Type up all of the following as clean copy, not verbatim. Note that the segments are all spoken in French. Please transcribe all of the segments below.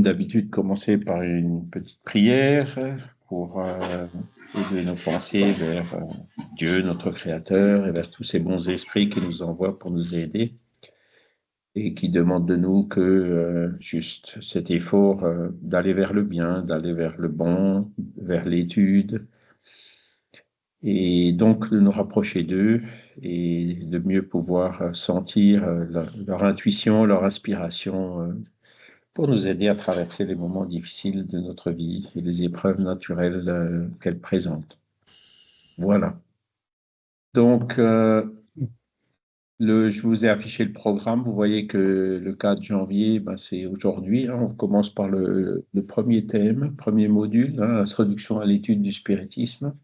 d'habitude commencer par une petite prière pour élever nos pensées vers Dieu, notre Créateur, et vers tous ces bons esprits qui nous envoient pour nous aider et qui demandent de nous que juste cet effort d'aller vers le bien, d'aller vers le bon, vers l'étude, et donc de nous rapprocher d'eux et de mieux pouvoir sentir leur intuition, leur inspiration pour nous aider à traverser les moments difficiles de notre vie et les épreuves naturelles qu'elles présentent. Voilà. Donc, je vous ai affiché le programme. Vous voyez que le 4 janvier, ben, c'est aujourd'hui. On commence par le premier thème, premier module, Introduction à l'étude du spiritisme.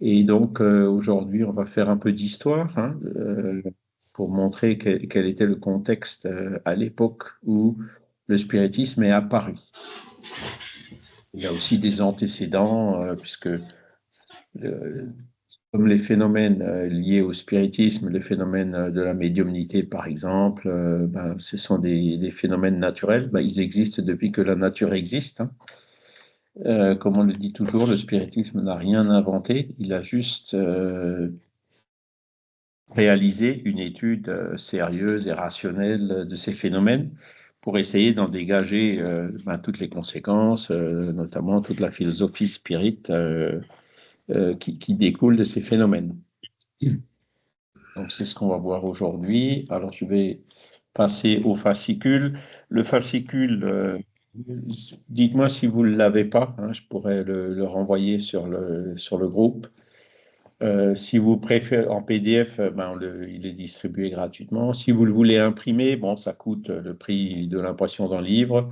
Et donc, aujourd'hui, on va faire un peu d'histoire pour montrer quel était le contexte à l'époque où le spiritisme est apparu. Il y a aussi des antécédents, puisque comme les phénomènes liés au spiritisme, les phénomènes de la médiumnité, par exemple, ben, ce sont des phénomènes naturels. Ben, ils existent depuis que la nature existe. Comme on le dit toujours, le spiritisme n'a rien inventé. Il a juste réalisé une étude sérieuse et rationnelle de ces phénomènes pour essayer d'en dégager ben, toutes les conséquences, notamment toute la philosophie spirit qui découle de ces phénomènes. Donc, c'est ce qu'on va voir aujourd'hui. Alors, je vais passer au fascicule. Le fascicule, dites-moi si vous ne l'avez pas, je pourrais le renvoyer sur le groupe. Si vous préférez en PDF, ben il est distribué gratuitement. Si vous le voulez imprimer, bon, ça coûte le prix de l'impression d'un livre.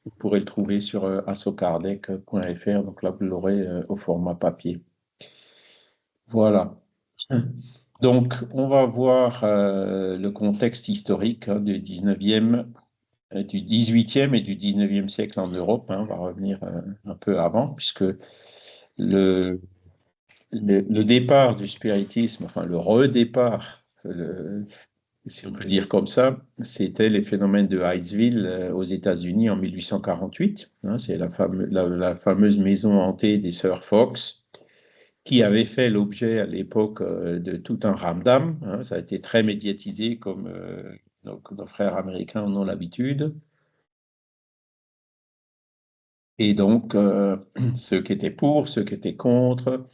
Vous pourrez le trouver sur assocardec.fr. Donc là, vous l'aurez au format papier. Voilà. Donc, on va voir le contexte historique du 19e, du 18e et du 19e siècle en Europe. On va revenir un peu avant, puisque le départ du spiritisme, enfin le redépart, si on peut dire comme ça, c'était les phénomènes de Hightsville aux États-Unis en 1848. C'est la fameuse maison hantée des sœurs Fox, qui avait fait l'objet à l'époque de tout un ramdam. Ça a été très médiatisé comme nos frères américains en ont l'habitude. Et donc, ceux qui étaient pour, ceux qui étaient contre,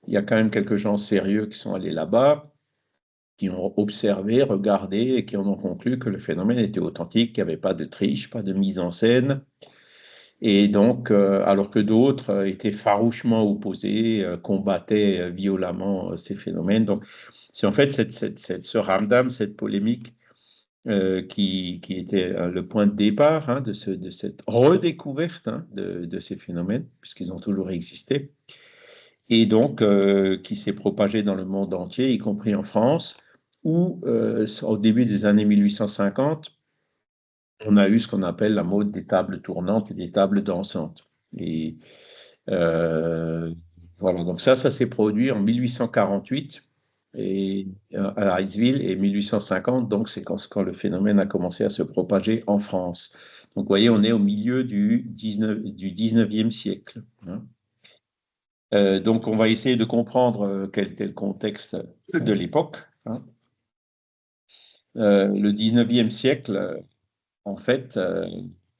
il y a quand même quelques gens sérieux qui sont allés là-bas, qui ont observé, regardé et qui en ont conclu que le phénomène était authentique, qu'il n'y avait pas de triche, pas de mise en scène. Et donc, alors que d'autres étaient farouchement opposés, combattaient violemment ces phénomènes. Donc, c'est en fait ce ramdam, cette polémique qui était le point de départ de cette redécouverte de ces phénomènes, puisqu'ils ont toujours existé, et donc qui s'est propagé dans le monde entier, y compris en France, où au début des années 1850, on a eu ce qu'on appelle la mode des tables tournantes et des tables dansantes. Et voilà, donc ça s'est produit en 1848 et, à Hightsville et 1850, donc c'est quand le phénomène a commencé à se propager en France. Donc vous voyez, on est au milieu du 19e siècle. Donc on va essayer de comprendre quel était le contexte de l'époque. Le 19e siècle, en fait,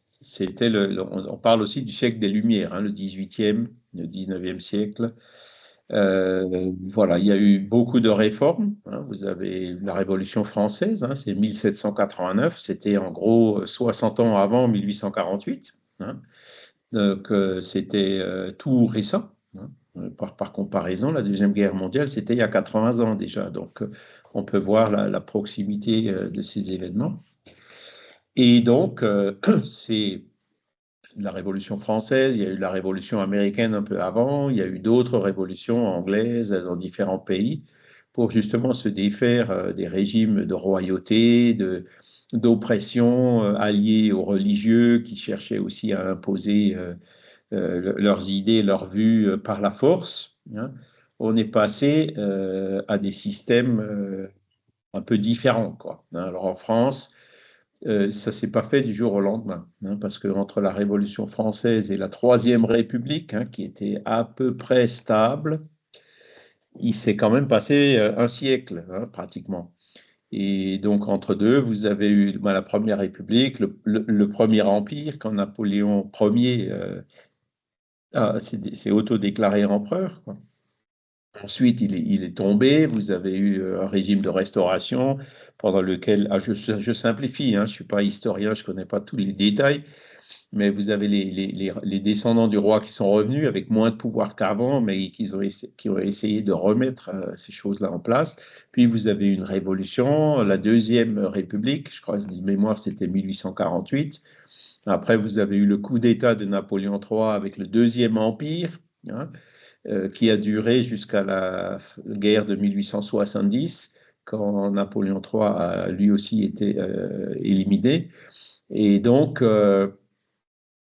c'était on parle aussi du siècle des Lumières, le 18e, le 19e siècle. Voilà, il y a eu beaucoup de réformes. Vous avez la Révolution française, c'est 1789, c'était en gros 60 ans avant 1848. Donc, c'était tout récent. Par comparaison, la Deuxième Guerre mondiale, c'était il y a 80 ans déjà. Donc, on peut voir la proximité de ces événements. Et donc, c'est la Révolution française, il y a eu la Révolution américaine un peu avant, il y a eu d'autres révolutions anglaises dans différents pays pour justement se défaire des régimes de royauté, d'oppression alliés aux religieux qui cherchaient aussi à imposer leurs idées, leurs vues par la force. On est passé à des systèmes un peu différents, quoi. Alors en France, Ça ne s'est pas fait du jour au lendemain, hein, parce qu'entre la Révolution française et la Troisième République, hein, qui était à peu près stable, il s'est quand même passé un siècle, hein, pratiquement. Et donc, entre deux, vous avez eu la Première République, le Premier Empire, quand Napoléon Ier s'est autodéclaré empereur, quoi. Ensuite, il est tombé. Vous avez eu un régime de restauration pendant lequel, je simplifie, hein, je ne suis pas historien, je ne connais pas tous les détails, mais vous avez les descendants du roi qui sont revenus avec moins de pouvoir qu'avant, mais qui ont essayé de remettre ces choses-là en place. Puis vous avez une révolution, la Deuxième République, je crois que de mémoire c'était 1848. Après, vous avez eu le coup d'État de Napoléon III avec le Deuxième Empire, hein, qui a duré jusqu'à la guerre de 1870, quand Napoléon III a lui aussi été éliminé. Et donc,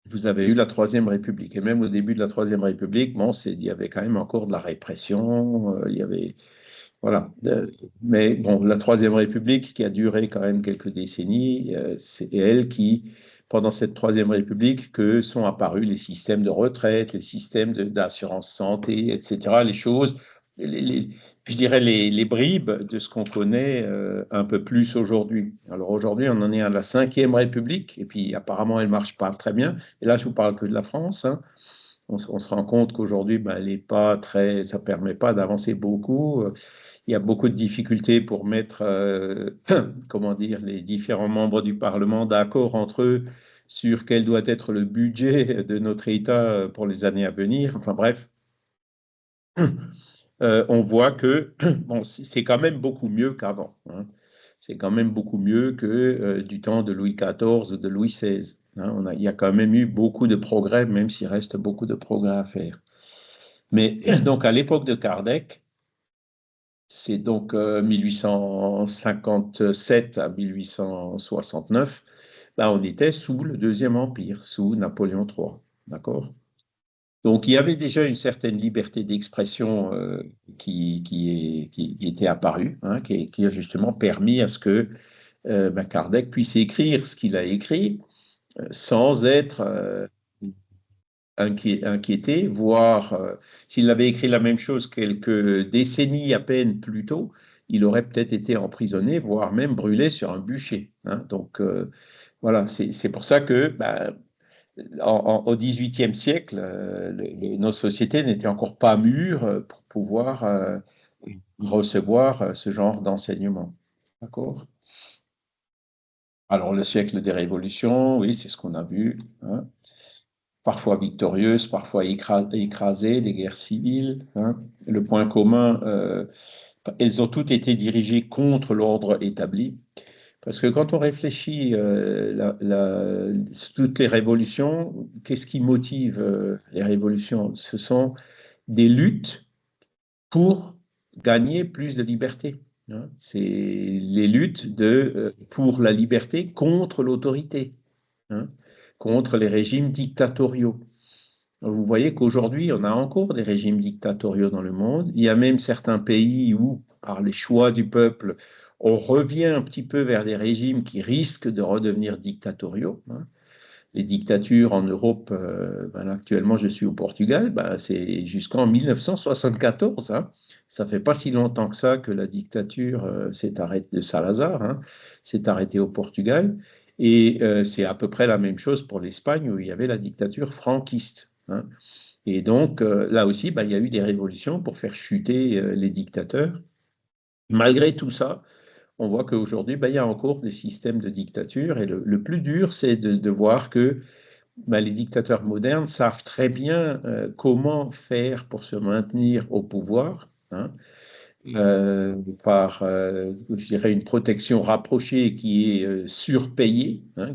vous avez eu la Troisième République. Et même au début de la Troisième République, bon, il y avait quand même encore de la répression, il y avait... Voilà. Mais bon, la Troisième République, qui a duré quand même quelques décennies, c'est elle qui, pendant cette Troisième République, que sont apparus les systèmes de retraite, les systèmes d'assurance santé, etc. Les choses, les, les- je dirais les bribes de ce qu'on connaît un peu plus aujourd'hui. Alors aujourd'hui, on en est à la Cinquième République, et puis apparemment, elle marche pas très bien. Et là, je vous parle que de la France, hein. On se rend compte qu'aujourd'hui, ben, elle est pas très, ça permet pas d'avancer beaucoup. Il y a beaucoup de difficultés pour mettre, comment dire, les différents membres du Parlement d'accord entre eux sur quel doit être le budget de notre État pour les années à venir. Enfin bref, on voit que bon, c'est quand même beaucoup mieux qu'avant, hein. C'est quand même beaucoup mieux que du temps de Louis XIV ou de Louis XVI, hein. Il y a quand même eu beaucoup de progrès, même s'il reste beaucoup de progrès à faire. Mais donc à l'époque de Kardec, c'est donc 1857 à 1869, ben, on était sous le Deuxième Empire, sous Napoléon III. D'accord? Donc il y avait déjà une certaine liberté d'expression qui était apparue, hein, qui a justement permis à ce que ben, Kardec puisse écrire ce qu'il a écrit sans être inquiété, voire s'il avait écrit la même chose quelques décennies à peine plus tôt, il aurait peut-être été emprisonné, voire même brûlé sur un bûcher, hein. Donc voilà, c'est pour ça que bah, au XVIIIe siècle, nos sociétés n'étaient encore pas mûres pour pouvoir recevoir ce genre d'enseignement. D'accord? Alors le siècle des révolutions, oui, c'est ce qu'on a vu, hein. Parfois victorieuses, parfois écrasées, des guerres civiles, hein. Le point commun, elles ont toutes été dirigées contre l'ordre établi. Parce que quand on réfléchit toutes les révolutions, qu'est-ce qui motive les révolutions? Ce sont des luttes pour gagner plus de liberté, hein. C'est les luttes pour la liberté contre l'autorité, hein, contre les régimes dictatoriaux. Vous voyez qu'aujourd'hui, on a encore des régimes dictatoriaux dans le monde. Il y a même certains pays où, par les choix du peuple, on revient un petit peu vers des régimes qui risquent de redevenir dictatoriaux, hein. Les dictatures en Europe, ben, actuellement, je suis au Portugal, ben, c'est jusqu'en 1974, hein. Ça fait pas si longtemps que ça que la dictature s'est arrêtée de Salazar, hein, s'est arrêtée au Portugal. Et c'est à peu près la même chose pour l'Espagne où il y avait la dictature franquiste, hein. Et donc, là aussi, ben, il y a eu des révolutions pour faire chuter les dictateurs. Malgré tout ça, on voit qu'aujourd'hui, ben, il y a encore des systèmes de dictature. Et le plus dur, c'est de voir que ben, les dictateurs modernes savent très bien comment faire pour se maintenir au pouvoir, hein, par, je dirais, une protection rapprochée qui est surpayée, hein,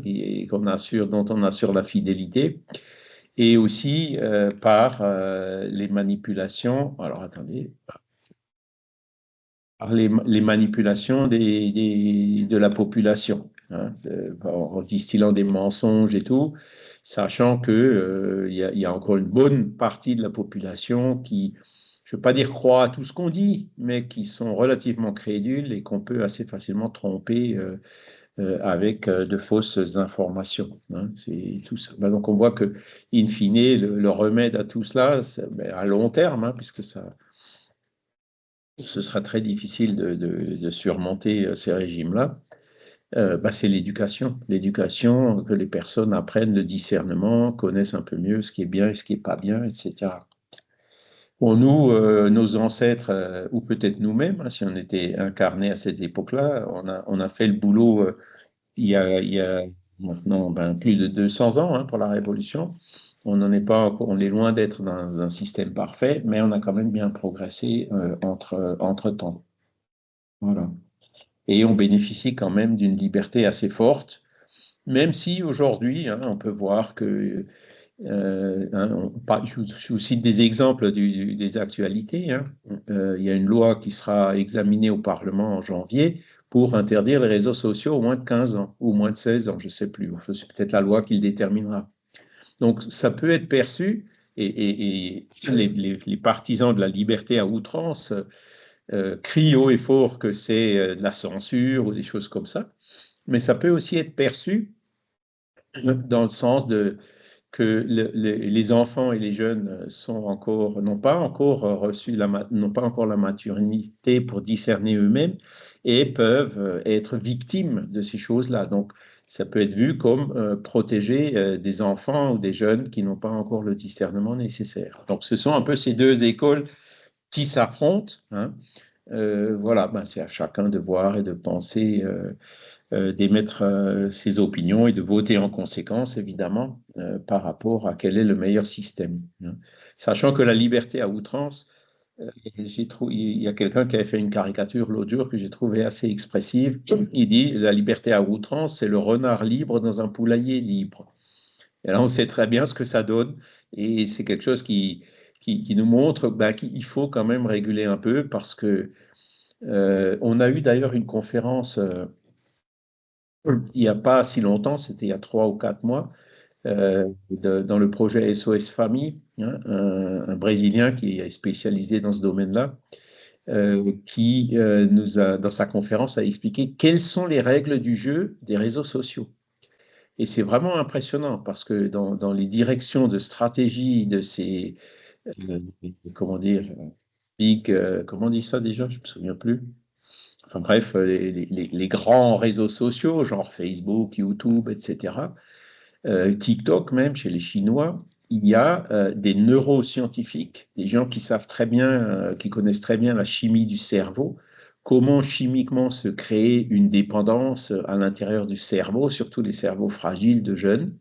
qu'on assure, dont on assure la fidélité, et aussi par les manipulations. Alors attendez, par les manipulations de la population, hein, en distillant des mensonges et tout, sachant que il y a encore une bonne partie de la population qui, je ne veux pas dire croient à tout ce qu'on dit, mais qui sont relativement crédules et qu'on peut assez facilement tromper avec de fausses informations. Hein, c'est tout ça. Ben, donc on voit que, in fine, le remède à tout cela, ben, à long terme, hein, puisque ça, ce sera très difficile de surmonter ces régimes-là, ben, c'est l'éducation. L'éducation, que les personnes apprennent le discernement, connaissent un peu mieux ce qui est bien et ce qui n'est pas bien, etc. Pour nous, nos ancêtres, ou peut-être nous-mêmes, hein, si on était incarnés à cette époque-là, on a fait le boulot il y a maintenant ben, plus de 200 ans hein, pour la Révolution. On n'en est pas, on est loin d'être dans un système parfait, mais on a quand même bien progressé entre temps. Voilà. Et on bénéficie quand même d'une liberté assez forte, même si aujourd'hui, hein, on peut voir que je vous cite des exemples des actualités. Hein. Il y a une loi qui sera examinée au Parlement en janvier pour interdire les réseaux sociaux au moins de 15 ans ou au moins de 16 ans, je ne sais plus. Enfin, c'est peut-être la loi qui le déterminera. Donc ça peut être perçu, et les partisans de la liberté à outrance crient haut et fort que c'est de la censure ou des choses comme ça, mais ça peut aussi être perçu dans le sens de que les enfants et les jeunes n'ont pas encore n'ont pas encore la maturité pour discerner eux-mêmes et peuvent être victimes de ces choses-là. Donc, ça peut être vu comme protéger des enfants ou des jeunes qui n'ont pas encore le discernement nécessaire. Donc, ce sont un peu ces deux écoles qui s'affrontent. Hein. Voilà, ben, c'est à chacun de voir et de penser. D'émettre ses opinions et de voter en conséquence, évidemment, par rapport à quel est le meilleur système. Hein. Sachant que la liberté à outrance, il y a quelqu'un qui avait fait une caricature l'autre jour que j'ai trouvé assez expressive. Il dit la liberté à outrance, c'est le renard libre dans un poulailler libre. Et là, on sait très bien ce que ça donne, et c'est quelque chose qui nous montre ben, qu'il faut quand même réguler un peu parce que on a eu d'ailleurs une conférence il n'y a pas si longtemps, c'était il y a 3 ou 4 mois, dans le projet SOS Famille, hein, un Brésilien qui est spécialisé dans ce domaine-là, qui dans sa conférence, a expliqué quelles sont les règles du jeu des réseaux sociaux. Et c'est vraiment impressionnant parce que dans les directions de stratégie de ces, euh, comment dire, comment on dit ça déjà? Je ne me souviens plus. Enfin bref, les grands réseaux sociaux, genre Facebook, YouTube, etc., TikTok même, chez les Chinois, il y a des neuroscientifiques, des gens qui savent très bien, qui connaissent très bien la chimie du cerveau, comment chimiquement se créer une dépendance à l'intérieur du cerveau, surtout les cerveaux fragiles de jeunes.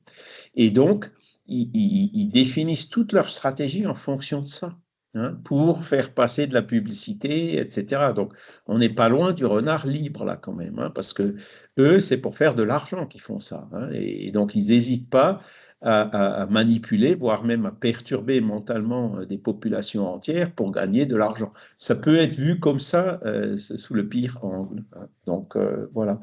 Et donc, ils définissent toute leur stratégie en fonction de ça, hein, pour faire passer de la publicité, etc. Donc, on n'est pas loin du renard libre, là, quand même, hein, parce que eux, c'est pour faire de l'argent qu'ils font ça. Hein, et donc, ils n'hésitent pas à manipuler, voire même à perturber mentalement des populations entières pour gagner de l'argent. Ça peut être vu comme ça, sous le pire angle. Hein. Donc, voilà.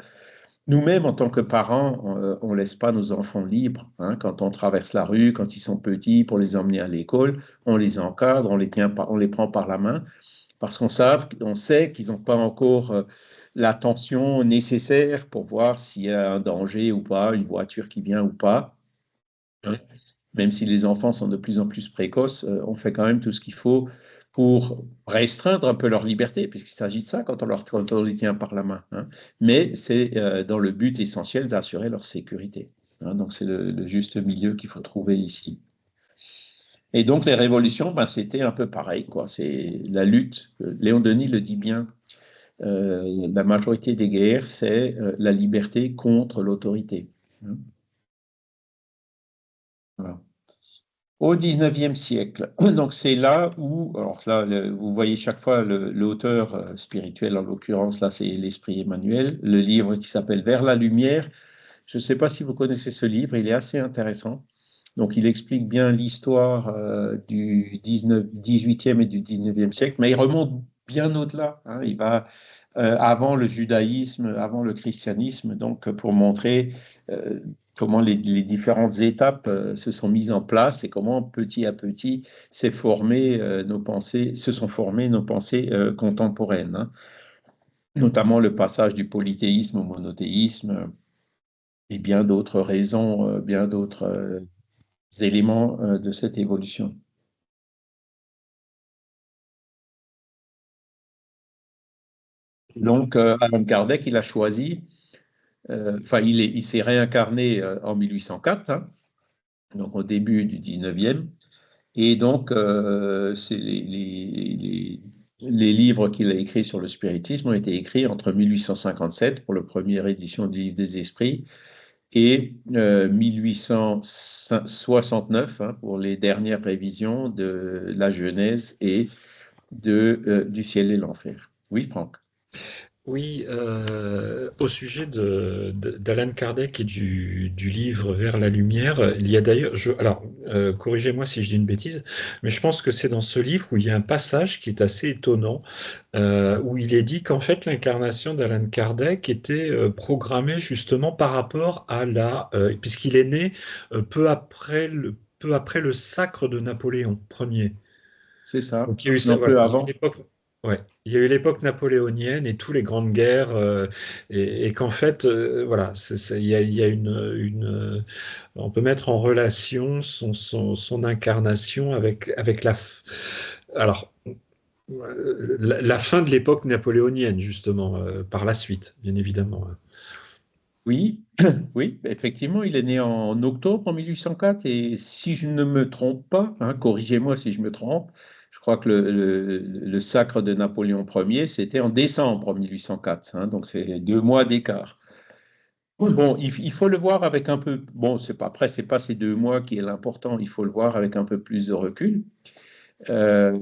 Nous-mêmes, en tant que parents, on ne laisse pas nos enfants libres. Hein. Quand on traverse la rue, quand ils sont petits, pour les emmener à l'école, on les encadre, on les prend par la main, parce on sait qu'ils n'ont pas encore l'attention nécessaire pour voir s'il y a un danger ou pas, une voiture qui vient ou pas. Hein. Même si les enfants sont de plus en plus précoces, on fait quand même tout ce qu'il faut pour restreindre un peu leur liberté, puisqu'il s'agit de ça quand on les tient par la main. Hein. Mais c'est dans le but essentiel d'assurer leur sécurité. Hein. Donc c'est le juste milieu qu'il faut trouver ici. Et donc les révolutions, ben, c'était un peu pareil, quoi. C'est la lutte. Léon Denis le dit bien. La majorité des guerres, c'est la liberté contre l'autorité. Hein. Voilà. Au 19e siècle. Donc c'est là où, alors là, vous voyez chaque fois l'auteur spirituel, en l'occurrence, là c'est l'Esprit Emmanuel, le livre qui s'appelle Vers la lumière. Je ne sais pas si vous connaissez ce livre, il est assez intéressant. Donc il explique bien l'histoire du 18e et du 19e siècle, mais il remonte bien au-delà. Hein. Il va avant le judaïsme, avant le christianisme, donc pour montrer comment les différentes étapes se sont mises en place et comment petit à petit se sont formées nos pensées contemporaines, hein. Notamment le passage du polythéisme au monothéisme et bien d'autres raisons, bien d'autres éléments de cette évolution. Donc, Alan Kardec, il a choisi, enfin, il s'est réincarné en 1804, hein, donc au début du 19e, et donc, les livres qu'il a écrits sur le spiritisme ont été écrits entre 1857 pour la première édition du Livre des Esprits et 1869 hein, pour les dernières révisions de la Genèse et du ciel et l'enfer. Oui, Franck. Oui, au sujet d'Alan Kardec et du livre Vers la lumière, il y a d'ailleurs, alors, corrigez-moi si je dis une bêtise, mais je pense que c'est dans ce livre où il y a un passage qui est assez étonnant, où il est dit qu'en fait l'incarnation d'Alan Kardec était programmée justement par rapport à puisqu'il est né peu après le sacre de Napoléon Ier. C'est ça. Donc il y a eu, Non, voilà, peu il y a eu avant. l'époque, ouais, il y a eu l'époque napoléonienne et toutes les grandes guerres, et qu'en fait, voilà, il y a on peut mettre en relation son incarnation avec alors, la fin de l'époque napoléonienne, justement, par la suite, bien évidemment. Oui, oui, effectivement, il est né en octobre en 1804 et si je ne me trompe pas, hein, corrigez-moi si je me trompe, je crois que le sacre de Napoléon Ier, c'était en décembre 1804, hein, donc c'est 2 mois d'écart. Bon, il faut le voir avec un peu, bon, après, c'est pas ces 2 mois qui est l'important, il faut le voir avec un peu plus de recul. Euh,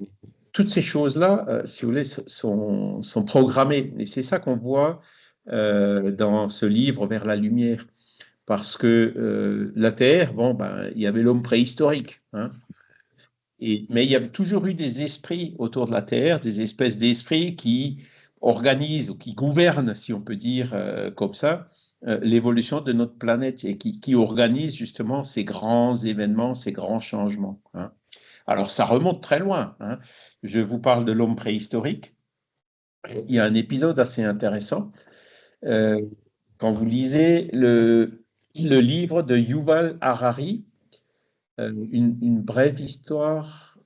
Toutes ces choses-là, si vous voulez, sont programmées et c'est ça qu'on voit dans ce livre Vers la lumière. Parce que la Terre, bon, ben, il y avait l'homme préhistorique, hein, mais il y avait toujours eu des esprits autour de la Terre, des espèces d'esprits qui organisent ou qui gouvernent, si on peut dire comme ça, l'évolution de notre planète et qui organisent justement ces grands événements, ces grands changements, hein. Alors, ça remonte très loin, hein. Je vous parle de l'homme préhistorique. Il y a un épisode assez intéressant. Euh, Quand vous lisez le livre de Yuval Harari, une brève histoire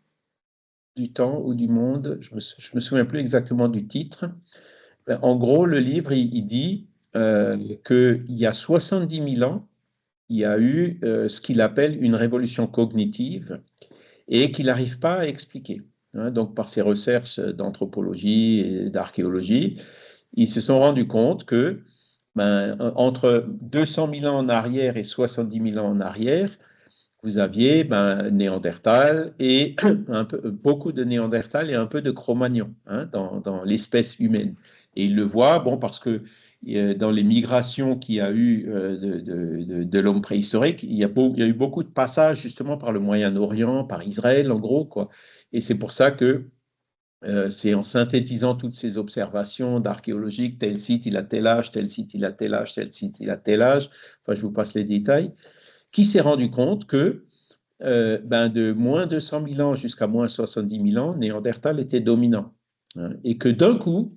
du temps ou du monde, je me souviens plus exactement du titre. En gros, le livre, il dit qu'il y a 70 000 ans, il y a eu ce qu'il appelle une révolution cognitive et qu'il n'arrive pas à expliquer, hein. Donc, par ses recherches d'anthropologie et d'archéologie, ils se sont rendus compte que ben, entre 200 000 ans en arrière et 70 000 ans en arrière, vous aviez ben, Néandertal et beaucoup de Néandertal et un peu de Cro-Magnon, hein, dans l'espèce humaine. Et il le voit, bon, parce que dans les migrations qu'il y a eu de l'homme préhistorique, il y a eu beaucoup de passages justement par le Moyen-Orient, par Israël en gros, quoi. Et c'est pour ça que c'est en synthétisant toutes ces observations d'archéologiques, tel site il a tel âge, tel site il a tel âge, tel site il a tel âge, enfin je vous passe les détails, qui s'est rendu compte que ben, de moins de 100 000 ans jusqu'à moins 70 000 ans, Néandertal était dominant, hein, et que d'un coup,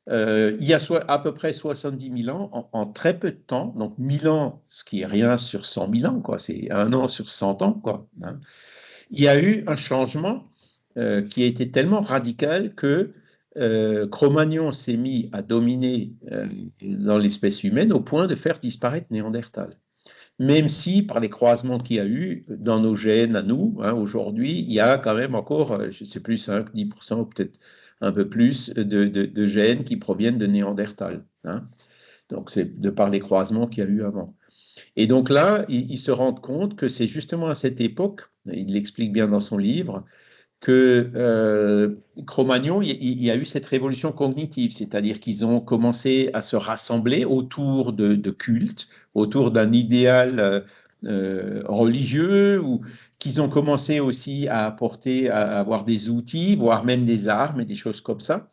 il y a à peu près 70 000 ans, en très peu de temps, donc 1000 ans, ce qui est rien sur 100 000 ans, quoi, c'est un an sur 100 ans, quoi, hein, il y a eu un changement qui a été tellement radical que Cro-Magnon s'est mis à dominer dans l'espèce humaine au point de faire disparaître Néandertal. Même si, par les croisements qu'il y a eu dans nos gènes à nous, hein, aujourd'hui, il y a quand même encore, je ne sais plus, 5-10% ou peut-être un peu plus de gènes qui proviennent de Néandertal, hein. Donc, c'est de par les croisements qu'il y a eu avant. Et donc là, ils se rendent compte que c'est justement à cette époque, il l'explique bien dans son livre, que Cro-Magnon, il y a eu cette révolution cognitive, c'est-à-dire qu'ils ont commencé à se rassembler autour de cultes, autour d'un idéal religieux, ou qu'ils ont commencé aussi à apporter, à avoir des outils, voire même des armes et des choses comme ça.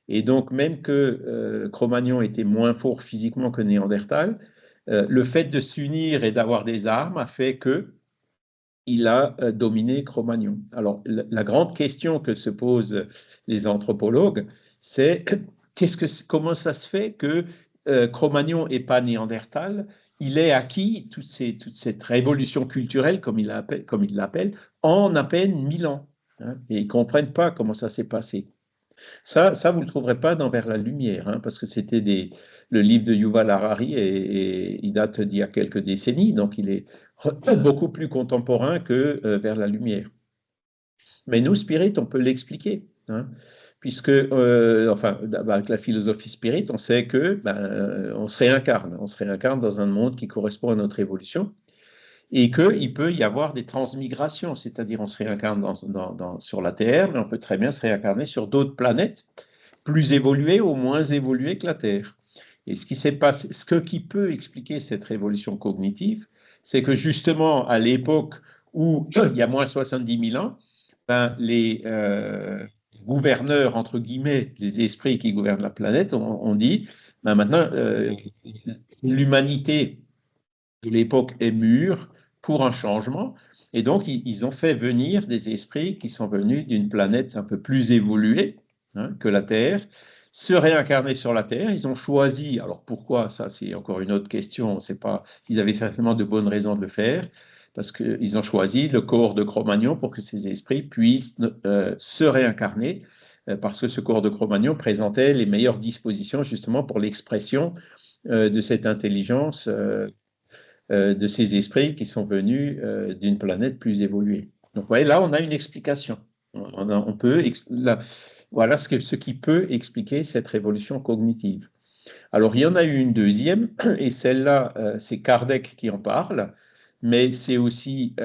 Et donc, même que Cro-Magnon était moins fort physiquement que Néandertal, Le fait de s'unir et d'avoir des armes a fait que il a dominé Cro-Magnon. Alors, la grande question que se posent les anthropologues, c'est comment ça se fait que Cro-Magnon n'est pas néandertal, il ait acquis toute cette révolution culturelle, comme il l'appelle, en à peine 1000 ans. Hein, et ils ne comprennent pas comment ça s'est passé. Ça, vous ne le trouverez pas dans Vers la lumière, hein, parce que le livre de Yuval Harari et il date d'il y a quelques décennies, donc il est beaucoup plus contemporain que Vers la lumière. Mais nous, Spirit, on peut l'expliquer, hein, puisque, enfin, avec la philosophie Spirit, on sait que on se réincarne dans un monde qui correspond à notre évolution et qu'il peut y avoir des transmigrations, c'est-à-dire on se réincarne sur la Terre, mais on peut très bien se réincarner sur d'autres planètes plus évoluées ou moins évoluées que la Terre. Et ce qui s'est passé, ce qui peut expliquer cette révolution cognitive, c'est que justement à l'époque où il y a moins 70 000 ans, les gouverneurs, entre guillemets, les esprits qui gouvernent la planète, ont dit, maintenant, l'humanité de l'époque est mûre pour un changement. Et donc, ils ont fait venir des esprits qui sont venus d'une planète un peu plus évoluée, hein, que la Terre, se réincarner sur la Terre. Ils ont choisi, alors pourquoi, ça c'est encore une autre question, c'est pas, ils avaient certainement de bonnes raisons de le faire, parce qu'ils ont choisi le corps de Cro-Magnon pour que ces esprits puissent se réincarner, parce que ce corps de Cro-Magnon présentait les meilleures dispositions justement pour l'expression de cette intelligence de ces esprits qui sont venus d'une planète plus évoluée. Donc, vous voyez, là, on a une explication. On peut, là, voilà ce qui peut expliquer cette révolution cognitive. Alors, il y en a eu une deuxième, et celle-là, c'est Kardec qui en parle, mais c'est aussi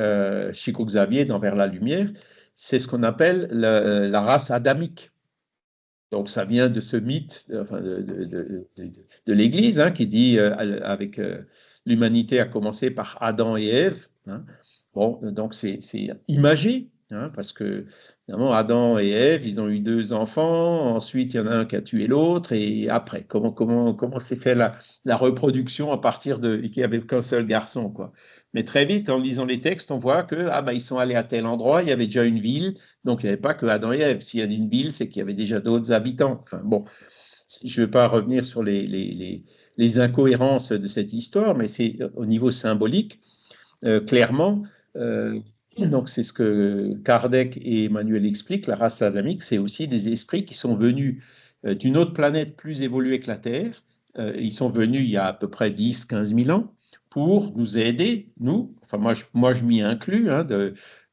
Chico Xavier dans Vers la lumière, c'est ce qu'on appelle la race adamique. Donc, ça vient de ce mythe enfin, de l'Église, hein, qui dit avec l'humanité a commencé par Adam et Ève. Hein. Bon, donc c'est imagé, hein, parce que évidemment, Adam et Ève, ils ont eu deux enfants. Ensuite, il y en a un qui a tué l'autre. Et après, comment s'est fait la reproduction à partir de qu'il n'y avait qu'un seul garçon, quoi. Mais très vite, en lisant les textes, on voit que ils sont allés à tel endroit, il y avait déjà une ville. Donc, il n'y avait pas que Adam et Ève. S'il y a une ville, c'est qu'il y avait déjà d'autres habitants. Enfin, bon, je ne vais pas revenir sur les incohérences de cette histoire, mais c'est au niveau symbolique, clairement. Donc, c'est ce que Kardec et Emmanuel expliquent. La race adamique, c'est aussi des esprits qui sont venus d'une autre planète plus évoluée que la Terre. Ils sont venus il y a à peu près 10-15 000 ans pour nous aider, nous, enfin moi je m'y inclus, hein,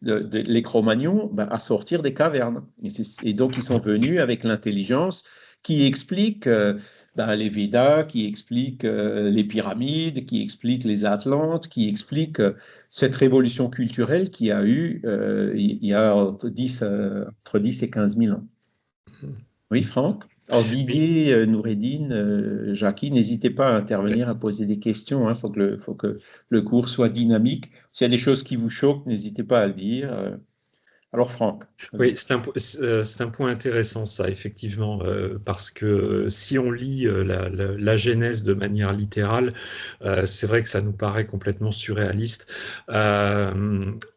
les Cro-Magnons, à sortir des cavernes. Et donc ils sont venus avec l'intelligence qui explique les Védas, qui explique les pyramides, qui explique les Atlantes, qui explique cette révolution culturelle qui a eu il y a entre 10 et 15 000 ans. Oui, Franck? Alors Didier, Noureddine, Jackie, n'hésitez pas à intervenir, à poser des questions. Il faut que le cours soit dynamique. S'il y a des choses qui vous choquent, n'hésitez pas à le dire. Alors Franck, Oui, vas-y. c'est un point intéressant, ça, effectivement, parce que si on lit la Genèse de manière littérale, c'est vrai que ça nous paraît complètement surréaliste.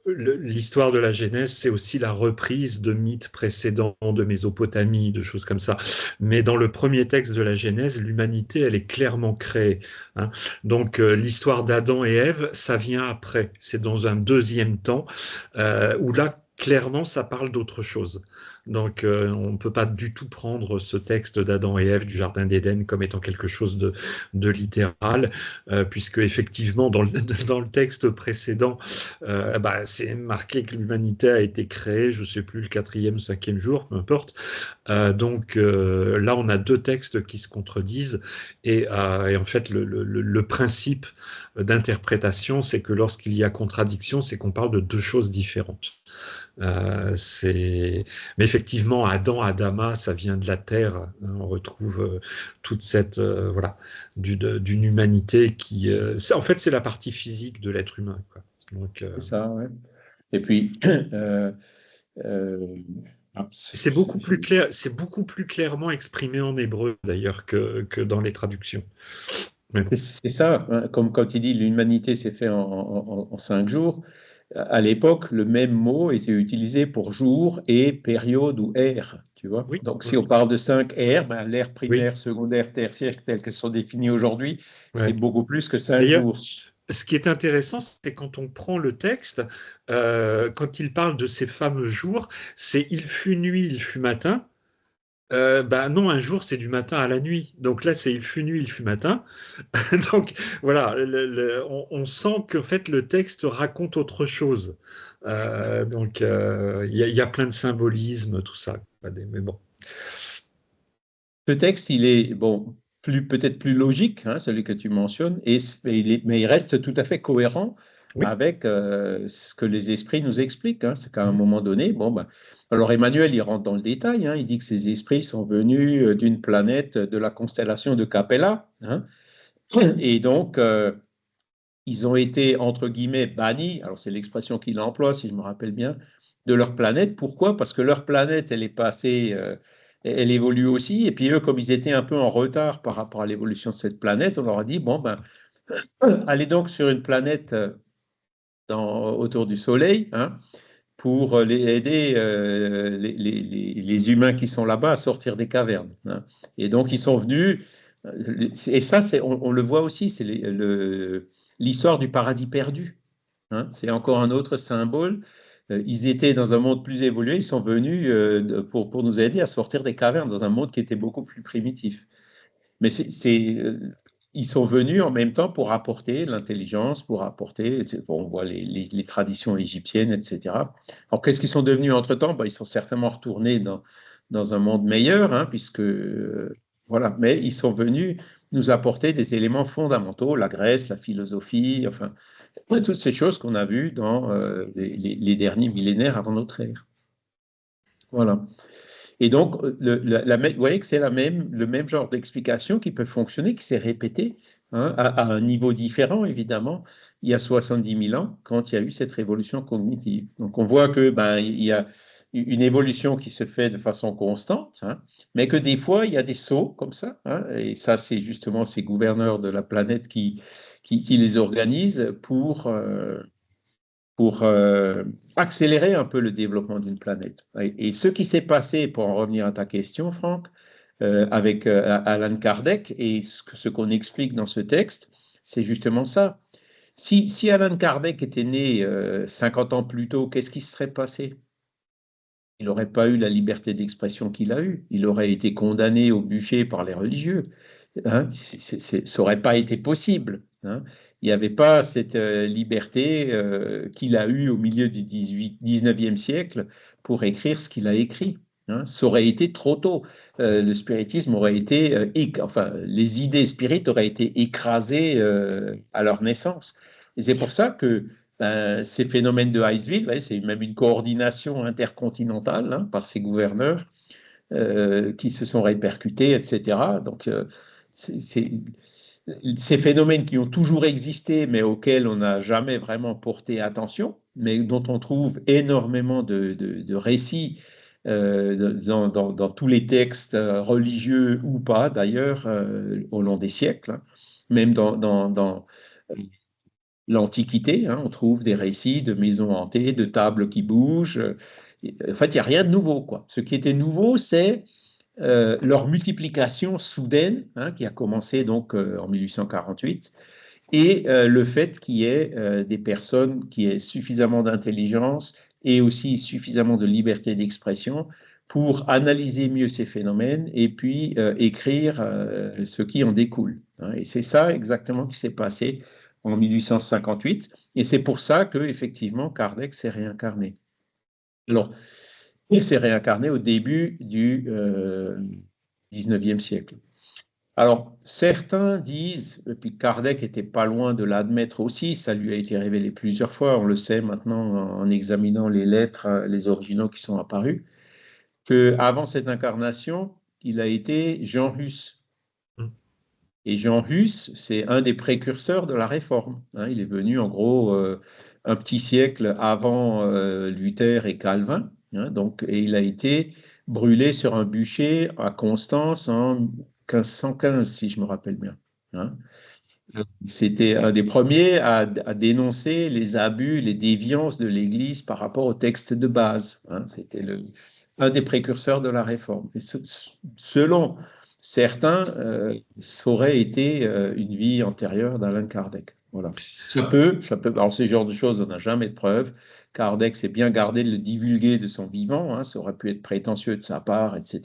L'histoire de la Genèse, c'est aussi la reprise de mythes précédents, de Mésopotamie, de choses comme ça. Mais dans le premier texte de la Genèse, l'humanité, elle est clairement créée. Hein. Donc, l'histoire d'Adam et Ève, ça vient après. C'est dans un deuxième temps, où là, clairement, ça parle d'autre chose. Donc, on ne peut pas du tout prendre ce texte d'Adam et Ève du Jardin d'Éden comme étant quelque chose de littéral, puisque effectivement, dans dans le texte précédent, c'est marqué que l'humanité a été créée, je ne sais plus, le quatrième, cinquième jour, peu importe. Donc là, on a deux textes qui se contredisent, et en fait, le principe d'interprétation, c'est que lorsqu'il y a contradiction, c'est qu'on parle de deux choses différentes. Mais effectivement, Adam, Adama, ça vient de la terre. Hein, on retrouve toute cette voilà d'une humanité qui, en fait, c'est la partie physique de l'être humain, quoi. Donc, C'est ça, ouais. Et puis, euh, c'est beaucoup plus clairement exprimé en hébreu d'ailleurs que dans les traductions. Mais bon. C'est ça, hein, comme quand il dit l'humanité s'est fait en 5 jours. À l'époque, le même mot était utilisé pour jour et période ou ère, tu vois. Oui, Donc, oui, si on oui. parle de 5 ères, ben, l'ère Oui, primaire, secondaire, tertiaire, telles qu'elles sont définies aujourd'hui, c'est ouais. beaucoup plus que cinq D'ailleurs, jours. ce qui est intéressant, c'est quand on prend le texte, quand il parle de ces fameux jours, c'est il fut nuit, il fut matin. Bah non, un jour, c'est du matin à la nuit. Donc là, c'est il fut nuit, il fut matin. Donc voilà, on sent qu'en fait, le texte raconte autre chose. Donc il y a plein de symbolisme, tout ça. Mais bon. Le texte, il est, bon, peut-être plus logique, hein, celui que tu mentionnes, mais il reste tout à fait cohérent Oui. avec ce que les esprits nous expliquent, hein. C'est qu'à un Mhm. moment donné, bon, ben, alors Emmanuel, il rentre dans le détail, hein. Il dit que ces esprits sont venus d'une planète de la constellation de Capella, hein. Et donc, ils ont été, entre guillemets, bannis, alors c'est l'expression qu'il emploie, si je me rappelle bien, de leur planète. Pourquoi? Parce que leur planète, elle est passée, elle évolue aussi, et puis eux, comme ils étaient un peu en retard par rapport à l'évolution de cette planète, on leur a dit, bon, ben, allez donc sur une planète autour du Soleil, hein, pour aider les humains qui sont là-bas à sortir des cavernes, hein. Et donc, ils sont venus, et ça, on le voit aussi, c'est l'histoire du paradis perdu, hein. C'est encore un autre symbole. Ils étaient dans un monde plus évolué, ils sont venus pour nous aider à sortir des cavernes dans un monde qui était beaucoup plus primitif. Mais ils sont venus en même temps pour apporter l'intelligence, pour apporter, bon, on voit les traditions égyptiennes, etc. Alors, qu'est-ce qu'ils sont devenus entre-temps? Ben, ils sont certainement retournés dans un monde meilleur, hein, puisque, voilà, mais ils sont venus nous apporter des éléments fondamentaux, la Grèce, la philosophie, enfin, ouais, toutes ces choses qu'on a vues dans les derniers millénaires avant notre ère. Voilà. Et donc, vous voyez que c'est le même genre d'explication qui peut fonctionner, qui s'est répété, hein, à un niveau différent, évidemment, il y a 70 000 ans, quand il y a eu cette révolution cognitive. Donc, on voit que ben, il y a une évolution qui se fait de façon constante, hein, mais que des fois, il y a des sauts comme ça, hein, et ça, c'est justement ces gouverneurs de la planète qui les organisent pour accélérer un peu le développement d'une planète. Et ce qui s'est passé, pour en revenir à ta question, Franck, avec Alan Kardec et ce qu'on explique dans ce texte, c'est justement ça. Si Alan Kardec était né 50 ans plus tôt, qu'est-ce qui se serait passé? Il n'aurait pas eu la liberté d'expression qu'il a eue. Il aurait été condamné au bûcher par les religieux, hein. Ça n'aurait pas été possible, hein. Il n'y avait pas cette liberté qu'il a eue au milieu du 19e siècle pour écrire ce qu'il a écrit, hein. Ça aurait été trop tôt. Le spiritisme aurait été, enfin, les idées spirites auraient été écrasées à leur naissance. Et c'est pour ça que ben, ces phénomènes de Heisville, ouais, c'est même une coordination intercontinentale, hein, par ces gouverneurs qui se sont répercutés, etc. Donc, ces phénomènes qui ont toujours existé, mais auxquels on n'a jamais vraiment porté attention, mais dont on trouve énormément de récits dans tous les textes religieux ou pas, d'ailleurs, au long des siècles, hein. Même dans l'Antiquité, hein, on trouve des récits de maisons hantées, de tables qui bougent. En fait, il n'y a rien de nouveau, quoi. Ce qui était nouveau, c'est leur multiplication soudaine, hein, qui a commencé donc en 1848, et le fait qu'il y ait des personnes qui aient suffisamment d'intelligence et aussi suffisamment de liberté d'expression pour analyser mieux ces phénomènes et puis écrire ce qui en découle, hein. Et c'est ça exactement qui s'est passé en 1858, et c'est pour ça que effectivement Kardec s'est réincarné. Alors, il s'est réincarné au début du 19e siècle. Alors, certains disent, et puis Kardec était pas loin de l'admettre aussi, ça lui a été révélé plusieurs fois, on le sait maintenant en examinant les lettres, les originaux qui sont apparus, qu'avant cette incarnation, il a été Jean Hus. Mm. Et Jean Hus, c'est un des précurseurs de la Réforme, hein. Il est venu en gros un petit siècle avant Luther et Calvin, hein, donc, et il a été brûlé sur un bûcher à Constance en 1515, si je me rappelle bien, hein. C'était un des premiers à dénoncer les abus, les déviances de l'Église par rapport au texte de base, hein. C'était un des précurseurs de la réforme. Et selon certains, ça aurait été une vie antérieure d'Alan Kardec. Voilà. Ça peut. Alors, ce genre de choses, on n'a jamais de preuves. Kardec s'est bien gardé de le divulguer de son vivant, hein. Ça aurait pu être prétentieux de sa part, etc.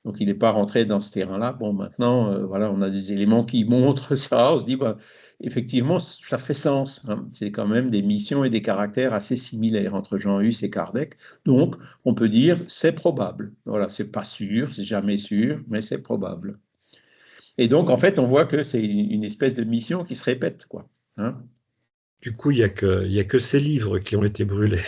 Donc, il n'est pas rentré dans ce terrain-là. Bon, maintenant, voilà, on a des éléments qui montrent ça. On se dit, bah, effectivement, ça fait sens, hein. C'est quand même des missions et des caractères assez similaires entre Jean Hus et Kardec. Donc, on peut dire, c'est probable. Voilà, c'est pas sûr, c'est jamais sûr, mais c'est probable. Et donc, en fait, on voit que c'est une espèce de mission qui se répète, quoi, hein. Du coup, il y a que ces livres qui ont été brûlés.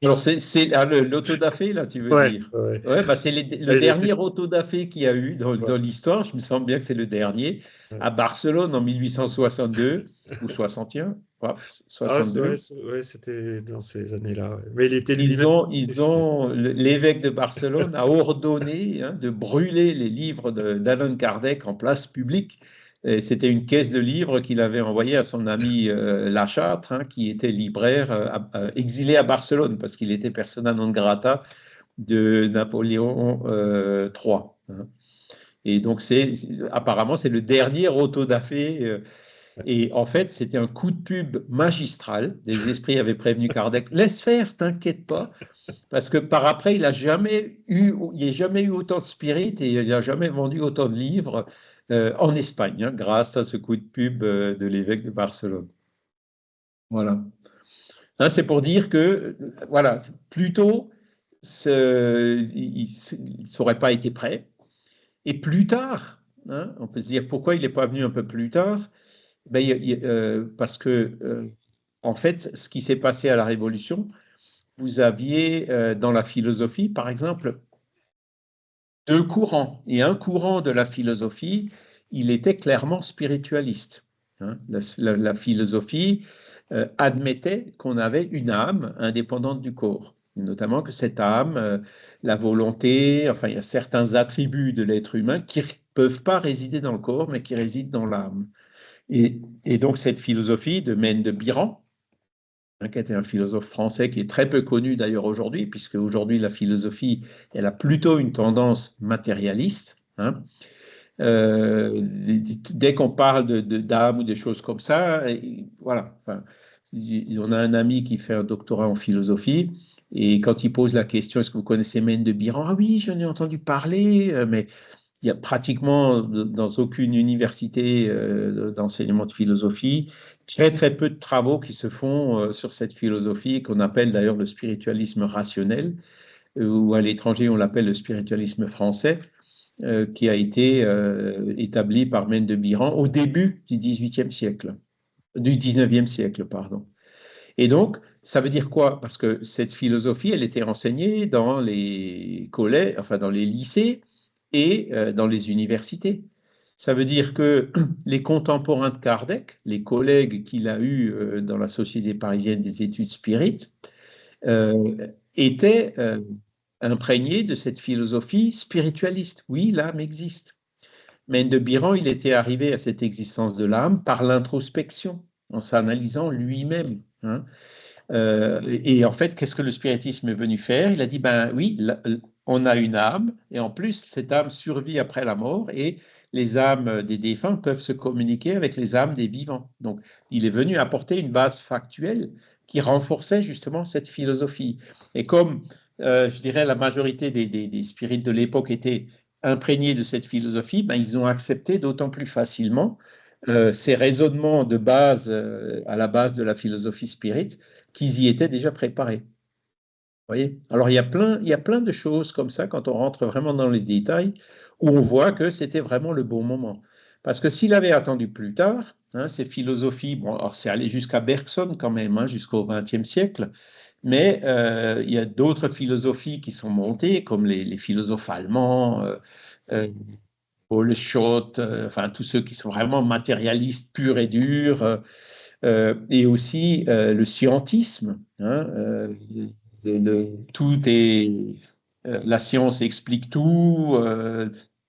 Alors, c'est l'autodafé, là, tu veux Ouais, dire? ouais. Ouais, bah, c'est le Ah, il était... dernier autodafé qu'il y a eu ouais, dans l'histoire. Je me sens bien que c'est le dernier, ouais. à Barcelone en 1862 ou 61, ouais, Ah, 62. ouais, c'était dans ces années-là. Ouais. Mais il était Ils lui-même ont, suicide. l'évêque de Barcelone a ordonné, hein, de brûler les livres d'Allan Kardec en place publique. Et c'était une caisse de livres qu'il avait envoyée à son ami Lachâtre, hein, qui était libraire exilé à Barcelone parce qu'il était persona non grata de Napoléon III, hein. Et donc, apparemment, c'est le dernier autodafé. Et en fait, c'était un coup de pub magistral. Des esprits avaient prévenu Kardec, laisse faire, t'inquiète pas. Parce que par après, il n'y a jamais eu autant de spirit et il n'a jamais vendu autant de livres en Espagne, hein, grâce à ce coup de pub de l'évêque de Barcelone. Voilà. Hein, c'est pour dire que, voilà, plutôt, il ne serait pas été prêt. Et plus tard, hein, on peut se dire pourquoi il n'est pas venu un peu plus tard. Ben, parce que, en fait, ce qui s'est passé à la Révolution, vous aviez dans la philosophie, par exemple, deux courants. Et un courant de la philosophie, il était clairement spiritualiste, hein. La philosophie admettait qu'on avait une âme indépendante du corps, et notamment que cette âme, la volonté, enfin, il y a certains attributs de l'être humain qui ne peuvent pas résider dans le corps, mais qui résident dans l'âme. Et donc, cette philosophie de Maine de Biran, hein, qui était un philosophe français qui est très peu connu d'ailleurs aujourd'hui, puisque aujourd'hui la philosophie, elle a plutôt une tendance matérialiste, hein. Dès qu'on parle d'âme ou des choses comme ça, voilà. Enfin, on a un ami qui fait un doctorat en philosophie, et quand il pose la question, est-ce que vous connaissez Maine de Biran? Ah oui, j'en ai entendu parler, mais il y a pratiquement dans aucune université d'enseignement de philosophie très très peu de travaux qui se font sur cette philosophie qu'on appelle d'ailleurs le spiritualisme rationnel, ou à l'étranger on l'appelle le spiritualisme français, qui a été établi par Maine de Biran au début du XVIIIe siècle, du XIXe siècle, pardon. Et donc, ça veut dire quoi? Parce que cette philosophie, elle était enseignée dans les collèges, enfin dans les lycées et dans les universités. Ça veut dire que les contemporains de Kardec, les collègues qu'il a eus dans la Société parisienne des études spirites, étaient imprégnés de cette philosophie spiritualiste. Oui, l'âme existe. Mais de Biran, il était arrivé à cette existence de l'âme par l'introspection, en s'analysant lui-même, hein. Et en fait, qu'est-ce que le spiritisme est venu faire? Il a dit, ben oui, on a une âme, et en plus, cette âme survit après la mort, et les âmes des défunts peuvent se communiquer avec les âmes des vivants. Donc, il est venu apporter une base factuelle qui renforçait justement cette philosophie. Et comme, je dirais, la majorité des spirites de l'époque étaient imprégnés de cette philosophie, ben, ils ont accepté d'autant plus facilement ces raisonnements de base, à la base de la philosophie spirit, qu'ils y étaient déjà préparés. Voyez. Alors il y a plein de choses comme ça quand on rentre vraiment dans les détails où on voit que c'était vraiment le bon moment. Parce que s'il avait attendu plus tard, hein, ces philosophies, bon, alors c'est allé jusqu'à Bergson quand même, hein, jusqu'au XXe siècle, mais il y a d'autres philosophies qui sont montées, comme les philosophes allemands, euh, Paul Schott, enfin tous ceux qui sont vraiment matérialistes purs et durs, et aussi le scientisme, hein, tout est, la science explique tout,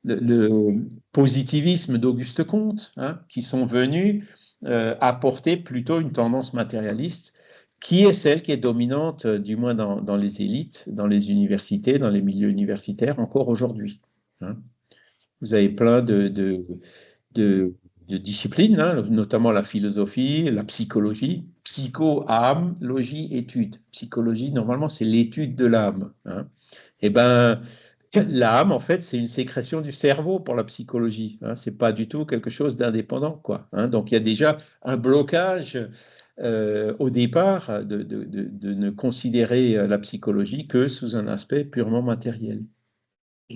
le positivisme d'Auguste Comte, hein, qui sont venus apporter plutôt une tendance matérialiste, qui est celle qui est dominante, du moins dans les élites, dans les universités, dans les milieux universitaires, encore aujourd'hui. Hein. Vous avez plein de, de disciplines, hein, notamment la philosophie, la psychologie, psycho, âme, logie, étude. Psychologie, normalement, c'est l'étude de l'âme. Hein. Eh ben, l'âme, en fait, c'est une sécrétion du cerveau pour la psychologie. Hein. C'est pas du tout quelque chose d'indépendant, quoi. Hein. Donc, il y a déjà un blocage au départ de ne considérer la psychologie que sous un aspect purement matériel.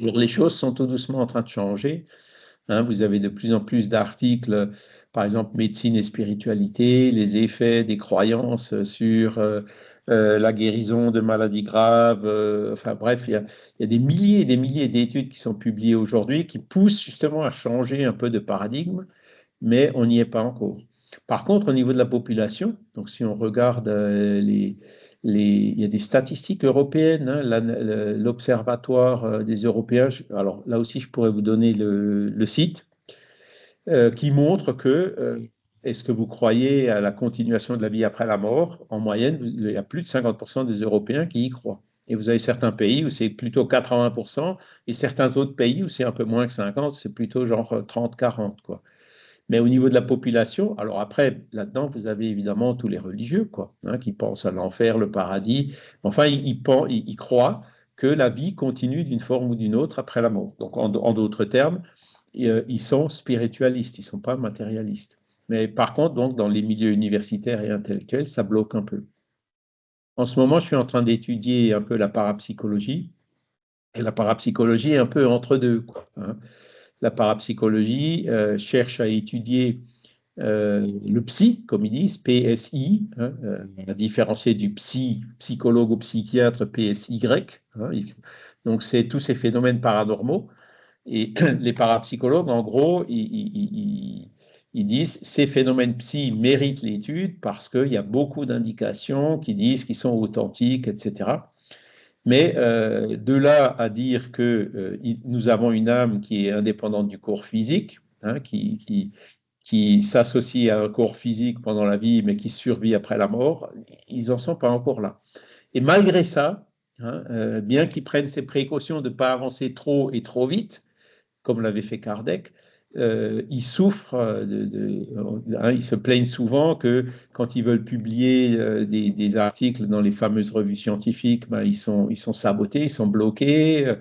Alors, les choses sont tout doucement en train de changer. Hein, vous avez de plus en plus d'articles, par exemple médecine et spiritualité, les effets des croyances sur la guérison de maladies graves. Enfin bref, il y a des milliers et des milliers d'études qui sont publiées aujourd'hui qui poussent justement à changer un peu de paradigme, mais on n'y est pas encore. Par contre, au niveau de la population, donc si on regarde il y a des statistiques européennes, hein, l'Observatoire des Européens, alors là aussi je pourrais vous donner le site, qui montre que, est-ce que vous croyez à la continuation de la vie après la mort? En moyenne, il y a plus de 50% des Européens qui y croient. Et vous avez certains pays où c'est plutôt 80%, et certains autres pays où c'est un peu moins que 50, c'est plutôt genre 30-40, quoi. Mais au niveau de la population, alors après, là-dedans, vous avez évidemment tous les religieux, quoi, hein, qui pensent à l'enfer, le paradis. Enfin, ils croient que la vie continue d'une forme ou d'une autre après la mort. Donc, en d'autres termes, ils sont spiritualistes, ils ne sont pas matérialistes. Mais par contre, donc, dans les milieux universitaires et intellectuels, ça bloque un peu. En ce moment, je suis en train d'étudier un peu la parapsychologie. Et la parapsychologie est un peu entre deux, quoi, hein. La parapsychologie cherche à étudier le psy, comme ils disent, PSI, hein, à différencier du psychologue ou psychiatre, PSY. Hein, donc, c'est tous ces phénomènes paranormaux. Et les parapsychologues, en gros, ils disent ces phénomènes psy méritent l'étude parce qu'il y a beaucoup d'indications qui disent qu'ils sont authentiques, etc. Mais de là à dire que nous avons une âme qui est indépendante du corps physique, hein, qui s'associe à un corps physique pendant la vie, mais qui survit après la mort, ils n'en sont pas encore là. Et malgré ça, hein, bien qu'ils prennent ces précautions de ne pas avancer trop et trop vite, comme l'avait fait Kardec, ils souffrent, hein, ils se plaignent souvent que quand ils veulent publier des articles dans les fameuses revues scientifiques, ben, ils sont sabotés, ils sont bloqués,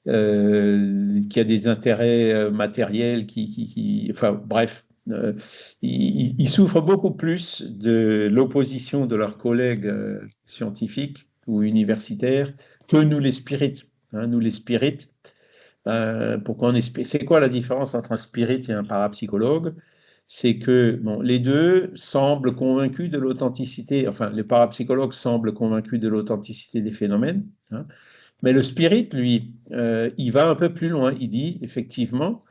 qu'il y a des intérêts matériels enfin bref, ils souffrent beaucoup plus de l'opposition de leurs collègues scientifiques ou universitaires que nous les spirites. Hein, nous les spirites, pourquoi c'est quoi la différence entre un spirit et un parapsychologue? C'est que bon, les deux semblent convaincus de l'authenticité, enfin, les parapsychologues semblent convaincus de l'authenticité des phénomènes, hein, mais le spirit, lui, il va un peu plus loin. Il dit, effectivement,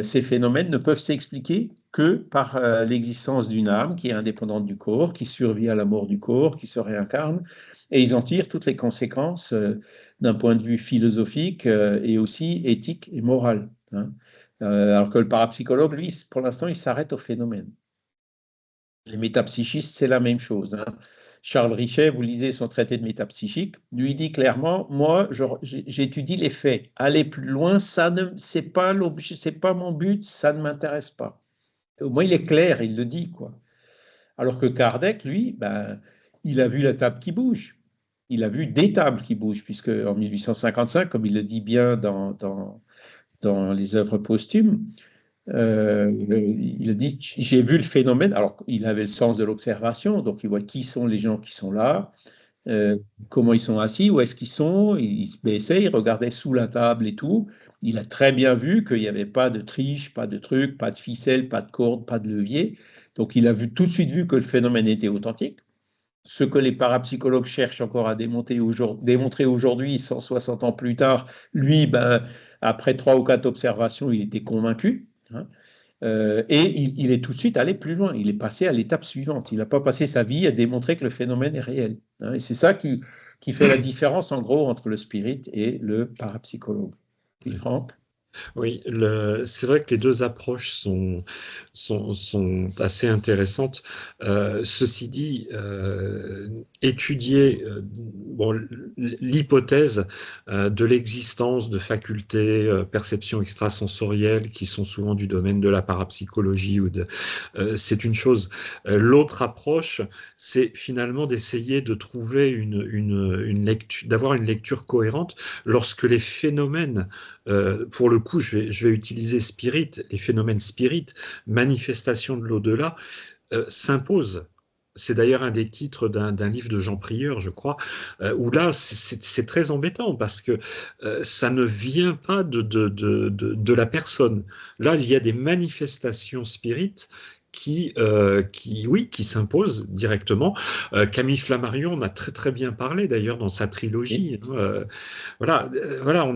ces phénomènes ne peuvent s'expliquer que par l'existence d'une âme qui est indépendante du corps, qui survit à la mort du corps, qui se réincarne, et ils en tirent toutes les conséquences d'un point de vue philosophique et aussi éthique et moral. Hein. Alors que le parapsychologue, lui, pour l'instant, il s'arrête au phénomène. Les métapsychistes, c'est la même chose. Hein. Charles Richet, vous lisez son traité de métapsychique, lui dit clairement, moi, j'étudie les faits. Aller plus loin, ça ne, c'est pas l'objet, c'est pas mon but, ça ne m'intéresse pas. Au moins, il est clair, il le dit, quoi. Alors que Kardec, lui, ben, il a vu la table qui bouge. Il a vu des tables qui bougent, puisque en 1855, comme il le dit bien dans les œuvres posthumes, il a dit, j'ai vu le phénomène. Alors, il avait le sens de l'observation, donc il voit qui sont les gens qui sont là, euh, comment ils sont assis, où est-ce qu'ils sont. Il se baissait, il regardait sous la table et tout. Il a très bien vu qu'il n'y avait pas de triche, pas de truc, pas de ficelle, pas de corde, pas de levier. Donc, il a tout de suite vu que le phénomène était authentique. Ce que les parapsychologues cherchent encore à démontrer aujourd'hui, 160 ans plus tard, lui, ben, après 3 ou 4 observations, il était convaincu. Hein. Et il est tout de suite allé plus loin. Il est passé à l'étape suivante. Il n'a pas passé sa vie à démontrer que le phénomène est réel. Hein. Et c'est ça qui fait la différence, en gros, entre le spirit et le parapsychologue. Oui, Franck? Oui, c'est vrai que les deux approches sont assez intéressantes. Ceci dit, étudier bon, l'hypothèse de l'existence de facultés, perception extrasensorielles qui sont souvent du domaine de la parapsychologie c'est une chose. L'autre approche, c'est finalement d'essayer de trouver une lecture, d'avoir une lecture cohérente lorsque les phénomènes pour le coup, je vais utiliser spirit, les phénomènes spirit, manifestation de l'au-delà, s'imposent. C'est d'ailleurs un des titres d'un livre de Jean Prieur, je crois, où là, c'est très embêtant parce que ça ne vient pas de la personne. Là, il y a des manifestations spirites oui, qui s'imposent directement. Camille Flammarion en a très très bien parlé d'ailleurs dans sa Et trilogie. Voilà, voilà,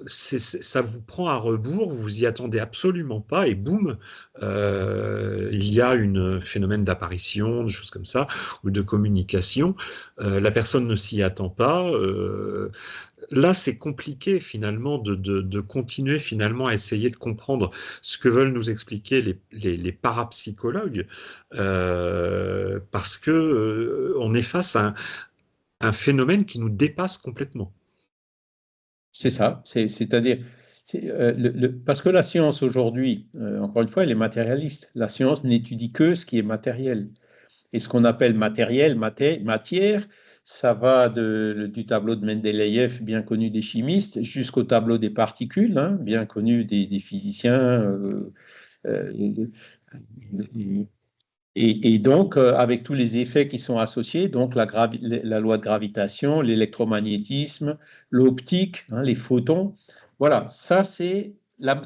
ça vous prend à rebours, vous vous y attendez absolument pas, et boum, il y a un phénomène d'apparition, de choses comme ça, ou de communication. La personne ne s'y attend pas. Là, c'est compliqué finalement de continuer finalement à essayer de comprendre ce que veulent nous expliquer les parapsychologues, parce que on est face à un phénomène qui nous dépasse complètement. c'est ça, c'est-à-dire, parce que la science aujourd'hui, encore une fois, elle est matérialiste. La science n'étudie que ce qui est matériel. Et ce qu'on appelle matériel, matière, ça va du tableau de Mendeleïev, bien connu des chimistes, jusqu'au tableau des particules, hein, bien connu des physiciens. Euh, et donc, avec tous les effets qui sont associés, donc la loi de gravitation, l'électromagnétisme, l'optique, hein, les photons, voilà, ça c'est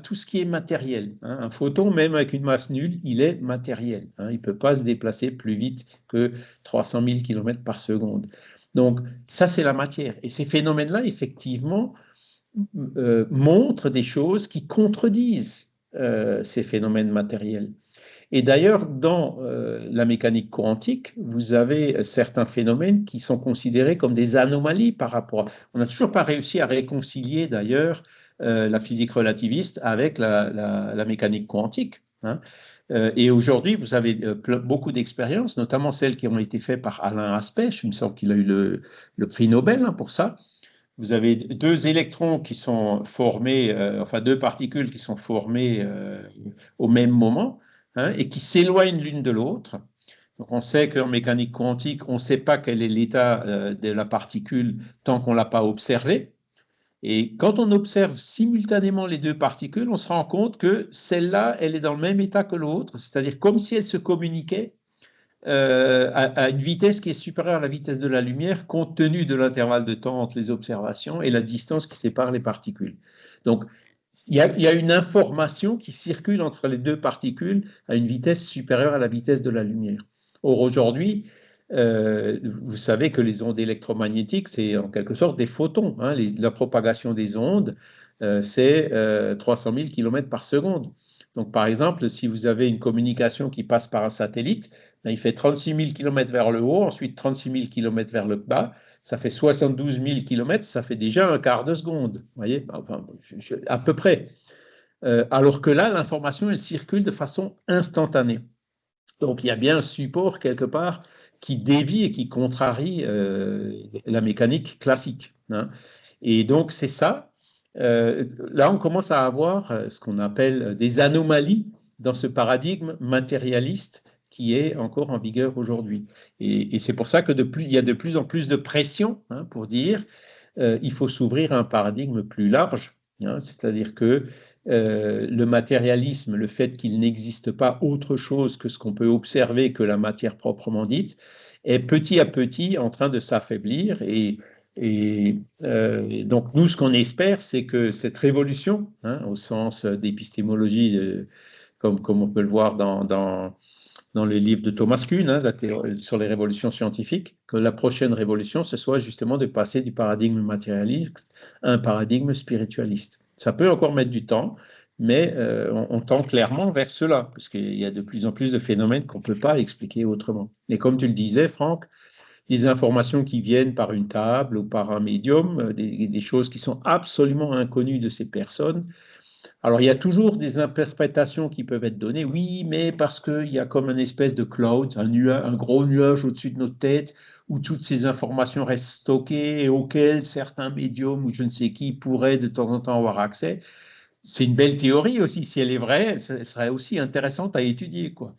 tout ce qui est matériel, hein. Un photon, même avec une masse nulle, il est matériel, hein. Il ne peut pas se déplacer plus vite que 300 000 km par seconde. Donc, ça c'est la matière. Et ces phénomènes-là, effectivement, montrent des choses qui contredisent ces phénomènes matériels. Et d'ailleurs, dans la mécanique quantique, vous avez certains phénomènes qui sont considérés comme des anomalies par rapport à... On n'a toujours pas réussi à réconcilier d'ailleurs la physique relativiste avec la mécanique quantique, hein. Et aujourd'hui, vous avez beaucoup d'expériences, notamment celles qui ont été faites par Alain Aspect. Il me semble qu'il a eu le prix Nobel, hein, pour ça. Vous avez deux électrons qui sont formés, enfin deux particules qui sont formées au même moment, hein, et qui s'éloignent l'une de l'autre. Donc on sait qu'en mécanique quantique, on ne sait pas quel est l'état de la particule tant qu'on ne l'a pas observé. Et quand on observe simultanément les deux particules, on se rend compte que celle-là, elle est dans le même état que l'autre, c'est-à-dire comme si elles se communiquaient à une vitesse qui est supérieure à la vitesse de la lumière, compte tenu de l'intervalle de temps entre les observations et la distance qui sépare les particules. Donc, il y a une information qui circule entre les deux particules à une vitesse supérieure à la vitesse de la lumière. Or, aujourd'hui, vous savez que les ondes électromagnétiques, c'est en quelque sorte des photons, hein. La propagation des ondes, c'est 300 000 km par seconde. Donc, par exemple, si vous avez une communication qui passe par un satellite, ben, il fait 36 000 km vers le haut, ensuite 36 000 km vers le bas, ça fait 72 000 km, ça fait déjà un quart de seconde, vous voyez, enfin, à peu près. Alors que là, l'information, elle circule de façon instantanée. Donc, il y a bien un support quelque part qui dévie et qui contrarie la mécanique classique, hein. Et donc, c'est ça. Là, on commence à avoir ce qu'on appelle des anomalies dans ce paradigme matérialiste qui est encore en vigueur aujourd'hui. Et c'est pour ça que il y a de plus en plus de pression, hein, pour dire il faut s'ouvrir à un paradigme plus large, hein, c'est-à-dire que le matérialisme, le fait qu'il n'existe pas autre chose que ce qu'on peut observer que la matière proprement dite, est petit à petit en train de s'affaiblir. Donc, nous, ce qu'on espère, c'est que cette révolution, hein, au sens d'épistémologie, comme on peut le voir dans le livre de Thomas Kuhn, hein, sur les révolutions scientifiques, que la prochaine révolution, ce soit justement de passer du paradigme matérialiste à un paradigme spiritualiste. Ça peut encore mettre du temps, mais on tend clairement vers cela, parce qu'il y a de plus en plus de phénomènes qu'on ne peut pas expliquer autrement. Et comme tu le disais, Franck, des informations qui viennent par une table ou par un médium, des choses qui sont absolument inconnues de ces personnes. Alors, il y a toujours des interprétations qui peuvent être données. Oui, mais parce qu'il y a comme une espèce de cloud, un gros nuage au-dessus de notre tête, où toutes ces informations restent stockées et auxquelles certains médiums ou je ne sais qui pourraient de temps en temps avoir accès. C'est une belle théorie aussi. Si elle est vraie, ce serait aussi intéressante à étudier, quoi.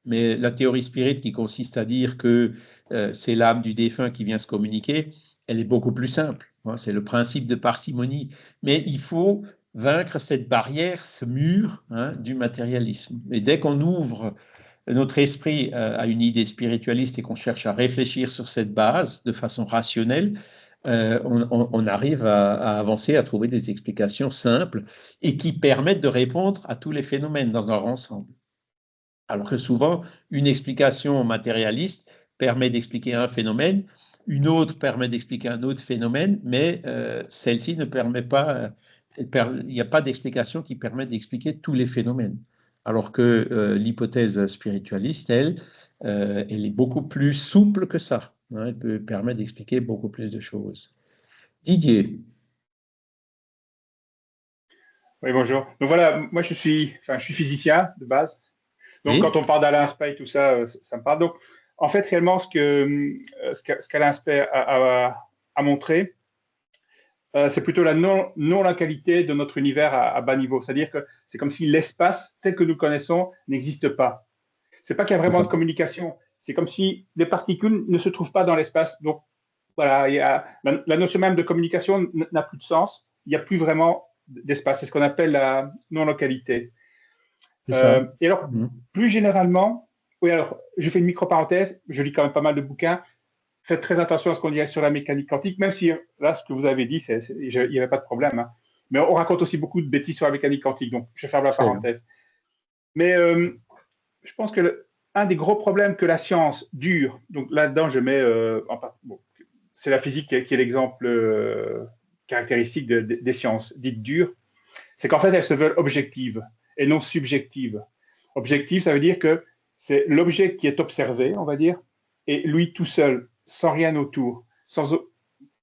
Mais la théorie spirit qui consiste à dire que c'est l'âme du défunt qui vient se communiquer, elle est beaucoup plus simple. Hein, c'est le principe de parcimonie. Mais il faut vaincre cette barrière, ce mur, hein, du matérialisme. Et dès qu'on ouvre notre esprit à une idée spiritualiste et qu'on cherche à réfléchir sur cette base de façon rationnelle, on arrive à avancer, à trouver des explications simples et qui permettent de répondre à tous les phénomènes dans leur ensemble. Alors que souvent, une explication matérialiste permet d'expliquer un phénomène, une autre permet d'expliquer un autre phénomène, mais celle-ci ne permet pas, il n'y a pas d'explication qui permet d'expliquer tous les phénomènes. Alors que l'hypothèse spiritualiste, elle, elle est beaucoup plus souple que ça. Hein, elle peut permettre d'expliquer beaucoup plus de choses. Didier. Oui, bonjour. Donc voilà, moi je suis physicien de base. Donc Oui, quand on parle d'Alain Spey et tout ça, ça me parle. Donc en fait, réellement, ce qu'Alain Spey a montré, c'est plutôt la non-localité de notre univers à bas niveau. C'est-à-dire que c'est comme si l'espace tel que nous le connaissons n'existe pas. C'est pas qu'il y a c'est vraiment ça. de communication. C'est comme si les particules ne se trouvent pas dans l'espace. Donc voilà, la notion même de communication n'a plus de sens. Il n'y a plus vraiment d'espace. C'est ce qu'on appelle la non-localité. C'est ça. Et alors, Mhm. plus généralement, oui, alors, je fais une micro-parenthèse, je lis quand même pas mal de bouquins. Faites très attention à ce qu'on dit sur la mécanique quantique, même si là, ce que vous avez dit, il n'y avait pas de problème. Hein. Mais on raconte aussi beaucoup de bêtises sur la mécanique quantique, donc je ferme la Très bien. parenthèse. Mais je pense que un des gros problèmes que la science dure, donc là-dedans, je mets, bon, c'est la physique qui est l'exemple caractéristique des sciences dites dures, c'est qu'en fait, elles se veulent objectives et non subjectives. Objective, ça veut dire que c'est l'objet qui est observé, on va dire, et lui tout seul, sans rien autour.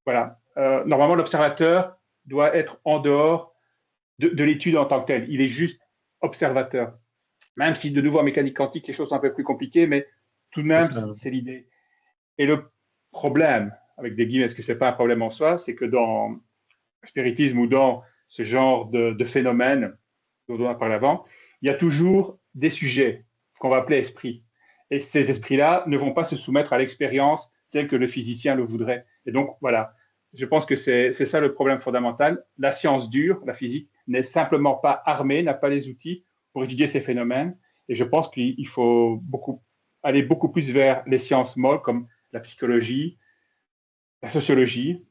Voilà. Normalement, l'observateur doit être en dehors de l'étude en tant que telle. Il est juste observateur. Même si, de nouveau, en mécanique quantique, les choses sont un peu plus compliquées, mais tout de C'est même, ça. c'est l'idée. Et le problème, avec des guillemets, est-ce que ce n'est pas un problème en soi, c'est que dans le spiritisme ou dans ce genre de phénomène dont on a parlé avant, il y a toujours des sujets qu'on va appeler esprits. Et ces esprits-là ne vont pas se soumettre à l'expérience telle que le physicien le voudrait. Et donc, voilà, je pense que c'est ça le problème fondamental. La science dure, la physique, n'est simplement pas armée, n'a pas les outils pour étudier ces phénomènes. Et je pense qu'il faut aller beaucoup plus vers les sciences molles comme la psychologie, la sociologie,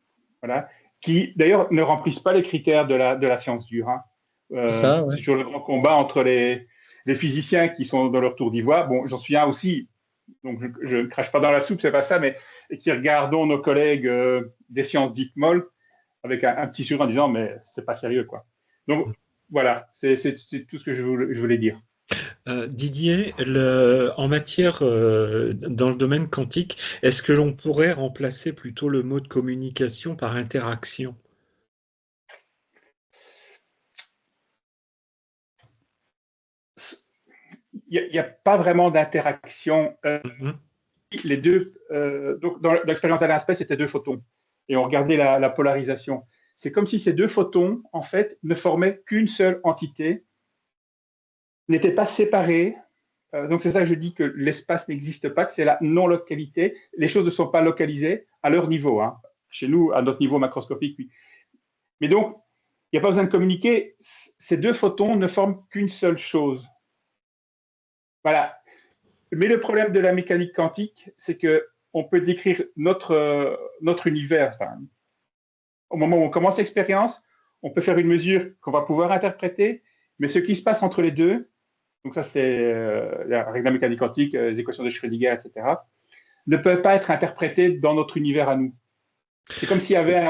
voilà, qui d'ailleurs ne remplissent pas les critères de la science dure. Hein. C'est ça, ouais. C'est toujours le grand combat entre les physiciens qui sont dans leur tour d'ivoire. Bon, j'en suis un aussi, donc je ne crache pas dans la soupe, c'est pas ça, mais qui regardons nos collègues des sciences dites molles avec un petit sourire en disant mais c'est pas sérieux quoi. Donc voilà, c'est tout ce que je voulais dire. Didier, en matière, dans le domaine quantique, est-ce que l'on pourrait remplacer plutôt le mot de communication par interaction? Il n'y a, pas vraiment d'interaction. Mhm. Les deux, donc dans l'expérience d'Alain Spey, c'était deux photons. Et on regardait la polarisation. C'est comme si ces deux photons, en fait, ne formaient qu'une seule entité, n'étaient pas séparés. Donc c'est ça que je dis que l'espace n'existe pas, que c'est la non-localité. Les choses ne sont pas localisées à leur niveau. Hein. Chez nous, à notre niveau macroscopique, oui. Mais donc, il n'y a pas besoin de communiquer. Ces deux photons ne forment qu'une seule chose. Voilà. Mais le problème de la mécanique quantique, c'est qu'on peut décrire notre univers. Enfin, au moment où on commence l'expérience, on peut faire une mesure qu'on va pouvoir interpréter, mais ce qui se passe entre les deux, donc ça c'est la règle de la mécanique quantique, les équations de Schrödinger, etc., ne peut pas être interprété dans notre univers à nous. C'est comme s'il y avait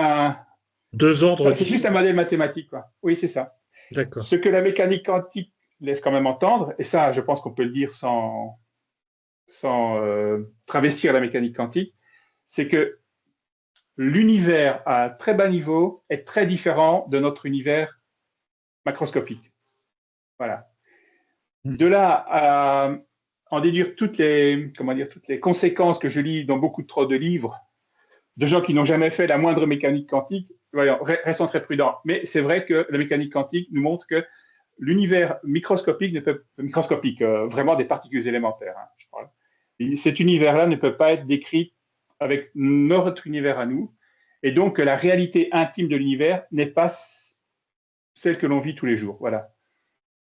Deux ordres c'est juste un différents. modèle mathématique, quoi. Oui, c'est ça. D'accord. Ce que la mécanique quantique laisse quand même entendre, et ça, je pense qu'on peut le dire sans travestir la mécanique quantique, c'est que l'univers à très bas niveau est très différent de notre univers macroscopique. Voilà. De là à en déduire toutes les conséquences que je lis dans beaucoup trop de livres de gens qui n'ont jamais fait la moindre mécanique quantique, voyons, restons très prudents. Mais c'est vrai que la mécanique quantique nous montre que l'univers microscopique vraiment des particules élémentaires, hein, je parle. Cet univers-là ne peut pas être décrit avec notre univers à nous, et donc la réalité intime de l'univers n'est pas celle que l'on vit tous les jours. Voilà.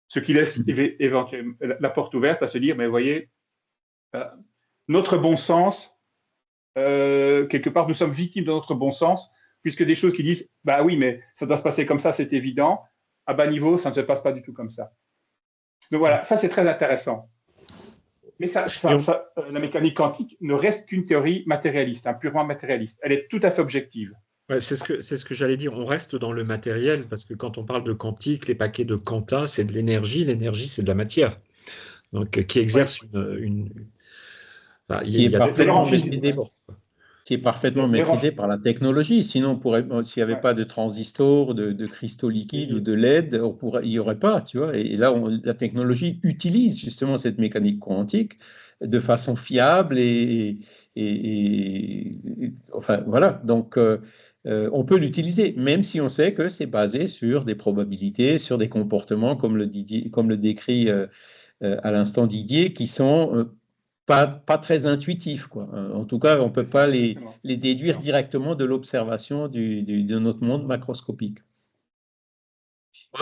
Ce qui laisse éventuellement la porte ouverte à se dire, mais vous voyez, notre bon sens, quelque part, nous sommes victimes de notre bon sens, puisque des choses qui disent, bah oui, mais ça doit se passer comme ça, c'est évident. À bas niveau, ça ne se passe pas du tout comme ça. Donc voilà, ça c'est très intéressant. Mais la mécanique quantique ne reste qu'une théorie matérialiste, hein, purement matérialiste. Elle est tout à fait objective. Ouais, c'est ce que j'allais dire. On reste dans le matériel parce que quand on parle de quantique, les paquets de quanta, c'est de l'énergie. L'énergie, c'est de la matière. Donc, qui exerce enfin, qui est parfaitement maîtrisé, force, qui est parfaitement maîtrisé par la technologie. Sinon, s'il n'y avait pas de transistors, de cristaux liquides ou de LED, il n'y aurait pas, tu vois. Et là, la technologie utilise justement cette mécanique quantique de façon fiable enfin, voilà. Donc, on peut l'utiliser, même si on sait que c'est basé sur des probabilités, sur des comportements, comme le décrit à l'instant Didier, qui sont pas très intuitifs, quoi. En tout cas, on ne peut pas les déduire directement de l'observation de notre monde macroscopique.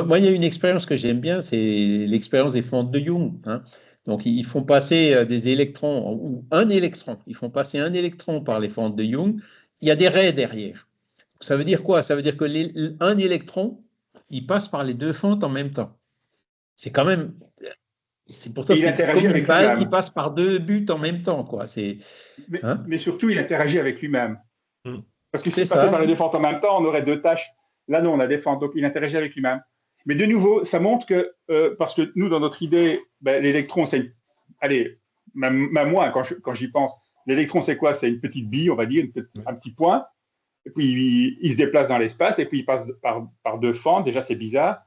Moi, il y a une expérience que j'aime bien, c'est l'expérience des fentes de Young, hein. Donc, ils font passer des électrons, ou un électron, ils font passer un électron par les fentes de Young, il y a des raies derrière. Ça veut dire quoi? Ça veut dire que un électron, il passe par les deux fentes en même temps. C'est quand même... C'est pourtant c'est comme une balle qui passe par deux buts en même temps, quoi. Mais surtout, il interagit avec lui-même. Parce que s'il passait par les deux fentes en même temps, on aurait deux tâches. Là, non, on a des fentes, donc il interagit avec lui-même. Mais de nouveau, ça montre que, parce que nous, dans notre idée, l'électron, c'est... Allez, même moi, quand j'y pense, l'électron, c'est quoi? C'est une petite bille, on va dire, un petit point. Et puis, il se déplace dans l'espace, et puis il passe par deux fentes. Déjà, c'est bizarre.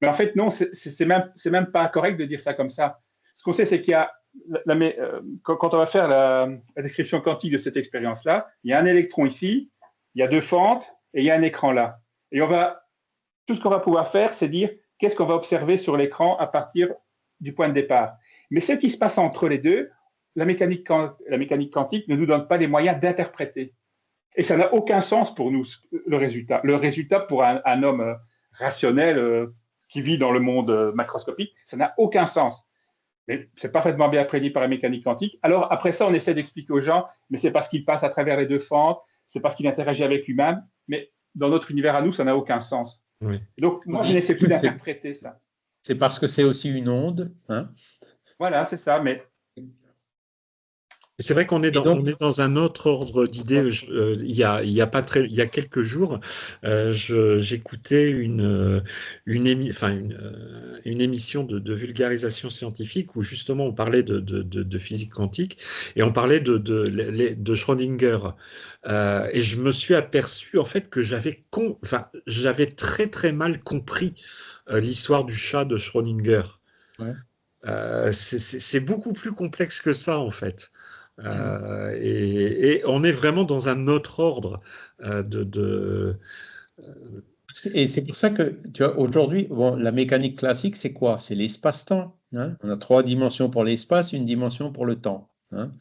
Mais en fait, non, c'est même pas correct de dire ça comme ça. Ce qu'on sait, c'est qu'il y a, quand on va faire la description quantique de cette expérience-là, il y a un électron ici, il y a deux fentes, et il y a un écran là. Et tout ce qu'on va pouvoir faire, c'est dire qu'est-ce qu'on va observer sur l'écran à partir du point de départ. Mais ce qui se passe entre les deux, la mécanique quantique ne nous donne pas les moyens d'interpréter. Et ça n'a aucun sens pour nous, le résultat. Le résultat, pour un homme rationnel qui vit dans le monde macroscopique, ça n'a aucun sens. Mais c'est parfaitement bien prédit par la mécanique quantique. Alors, après ça, on essaie d'expliquer aux gens, mais c'est parce qu'il passe à travers les deux fentes, c'est parce qu'il interagit avec lui-même, mais dans notre univers à nous, ça n'a aucun sens. Oui. Donc, moi, je n'essaie plus d'interpréter ça. C'est parce que c'est aussi une onde, hein? Voilà, c'est ça, mais... C'est vrai qu'on est dans un autre ordre d'idées. Il y a quelques jours, j'écoutais une émission de vulgarisation scientifique où justement on parlait de physique quantique et on parlait de Schrödinger. Et je me suis aperçu en fait que j'avais très très mal compris l'histoire du chat de Schrödinger. Ouais. C'est beaucoup plus complexe que ça en fait. Et on est vraiment dans un autre ordre Et c'est pour ça que, tu vois, aujourd'hui, la mécanique classique, c'est quoi? C'est l'espace-temps, hein? On a 3 dimensions pour l'espace, une dimension pour le temps, hein?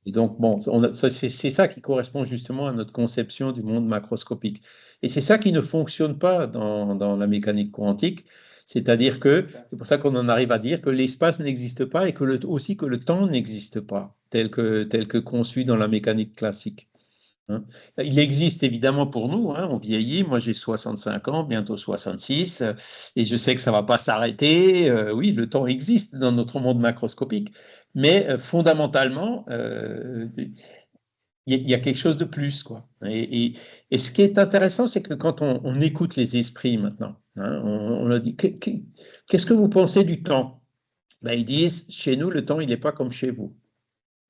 Et donc, c'est ça qui correspond justement à notre conception du monde macroscopique. Et c'est ça qui ne fonctionne pas dans la mécanique quantique. C'est-à-dire que c'est pour ça qu'on en arrive à dire que l'espace n'existe pas et aussi que le temps n'existe pas, tel que conçu dans la mécanique classique. Hein. Il existe évidemment pour nous, hein, on vieillit, moi j'ai 65 ans, bientôt 66, et je sais que ça ne va pas s'arrêter. Oui, le temps existe dans notre monde macroscopique, mais fondamentalement, il y a quelque chose de plus, quoi. Et ce qui est intéressant, c'est que quand on écoute les esprits maintenant, hein, on leur dit, qu'est-ce que vous pensez du temps? Ben, ils disent, chez nous, le temps, il n'est pas comme chez vous.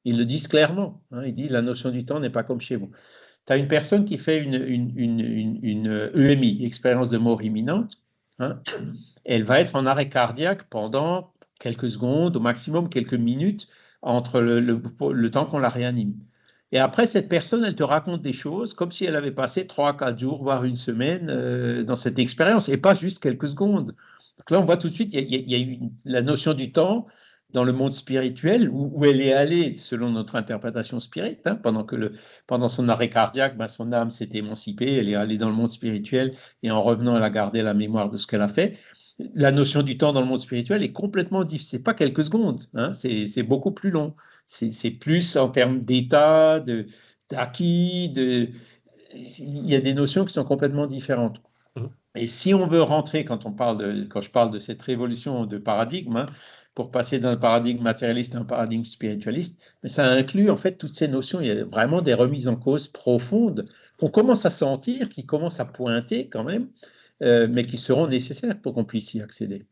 Ils le disent clairement. Hein, ils disent la notion du temps n'est pas comme chez vous. Tu as une personne qui fait une EMI, expérience de mort imminente. Hein, elle va être en arrêt cardiaque pendant quelques secondes, au maximum quelques minutes, entre le temps qu'on la réanime. Et après, cette personne, elle te raconte des choses comme si elle avait passé 3, 4 jours, voire une semaine dans cette expérience, et pas juste quelques secondes. Donc là, on voit tout de suite, il y a eu la notion du temps dans le monde spirituel, où elle est allée, selon notre interprétation spirite, hein, pendant son arrêt cardiaque, ben, son âme s'est émancipée, elle est allée dans le monde spirituel, et en revenant, elle a gardé la mémoire de ce qu'elle a fait. La notion du temps dans le monde spirituel est complètement différente. C'est pas quelques secondes, hein, c'est beaucoup plus long. C'est plus en termes d'état, d'acquis, il y a des notions qui sont complètement différentes. Et si on veut rentrer, quand je parle de cette révolution de paradigme, hein, pour passer d'un paradigme matérialiste à un paradigme spiritualiste, mais ça inclut en fait toutes ces notions. Il y a vraiment des remises en cause profondes qu'on commence à sentir, qui commencent à pointer quand même, mais qui seront nécessaires pour qu'on puisse y accéder.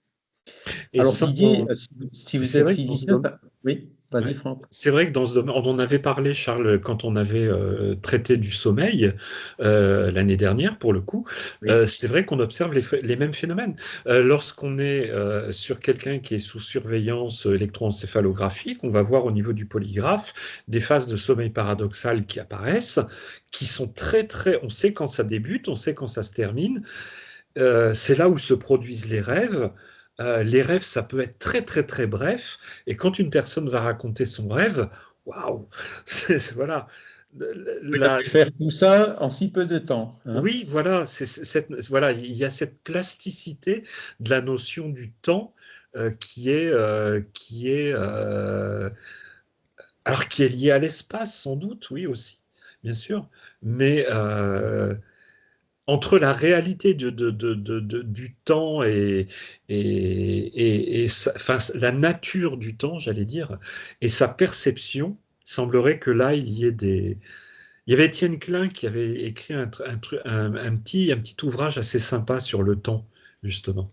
Et Alors ça, Didier, si vous c'est êtes vrai que dans ce physicien, domaine, oui, vas-y ouais. Franck. C'est vrai que dans ce domaine, on en avait parlé, Charles, quand on avait traité du sommeil l'année dernière, pour le coup. Oui. C'est vrai qu'on observe les mêmes phénomènes. Lorsqu'on est sur quelqu'un qui est sous surveillance électroencéphalographique, on va voir au niveau du polygraphe des phases de sommeil paradoxal qui apparaissent, qui sont très, très. On sait quand ça débute, on sait quand ça se termine. C'est là où se produisent les rêves. Les rêves, ça peut être très, très, très bref. Et quand une personne va raconter son rêve, waouh, voilà. Il a La- pu faire tout ça en si peu de temps. Hein. oui, voilà, voilà, il y a cette plasticité de la notion du temps alors qui est liée à l'espace, sans doute, oui aussi, bien sûr. Mais entre la réalité du temps enfin, la nature du temps, j'allais dire, et sa perception, il semblerait que là, il y ait des. Il y avait Étienne Klein qui avait écrit un petit ouvrage assez sympa sur le temps, justement.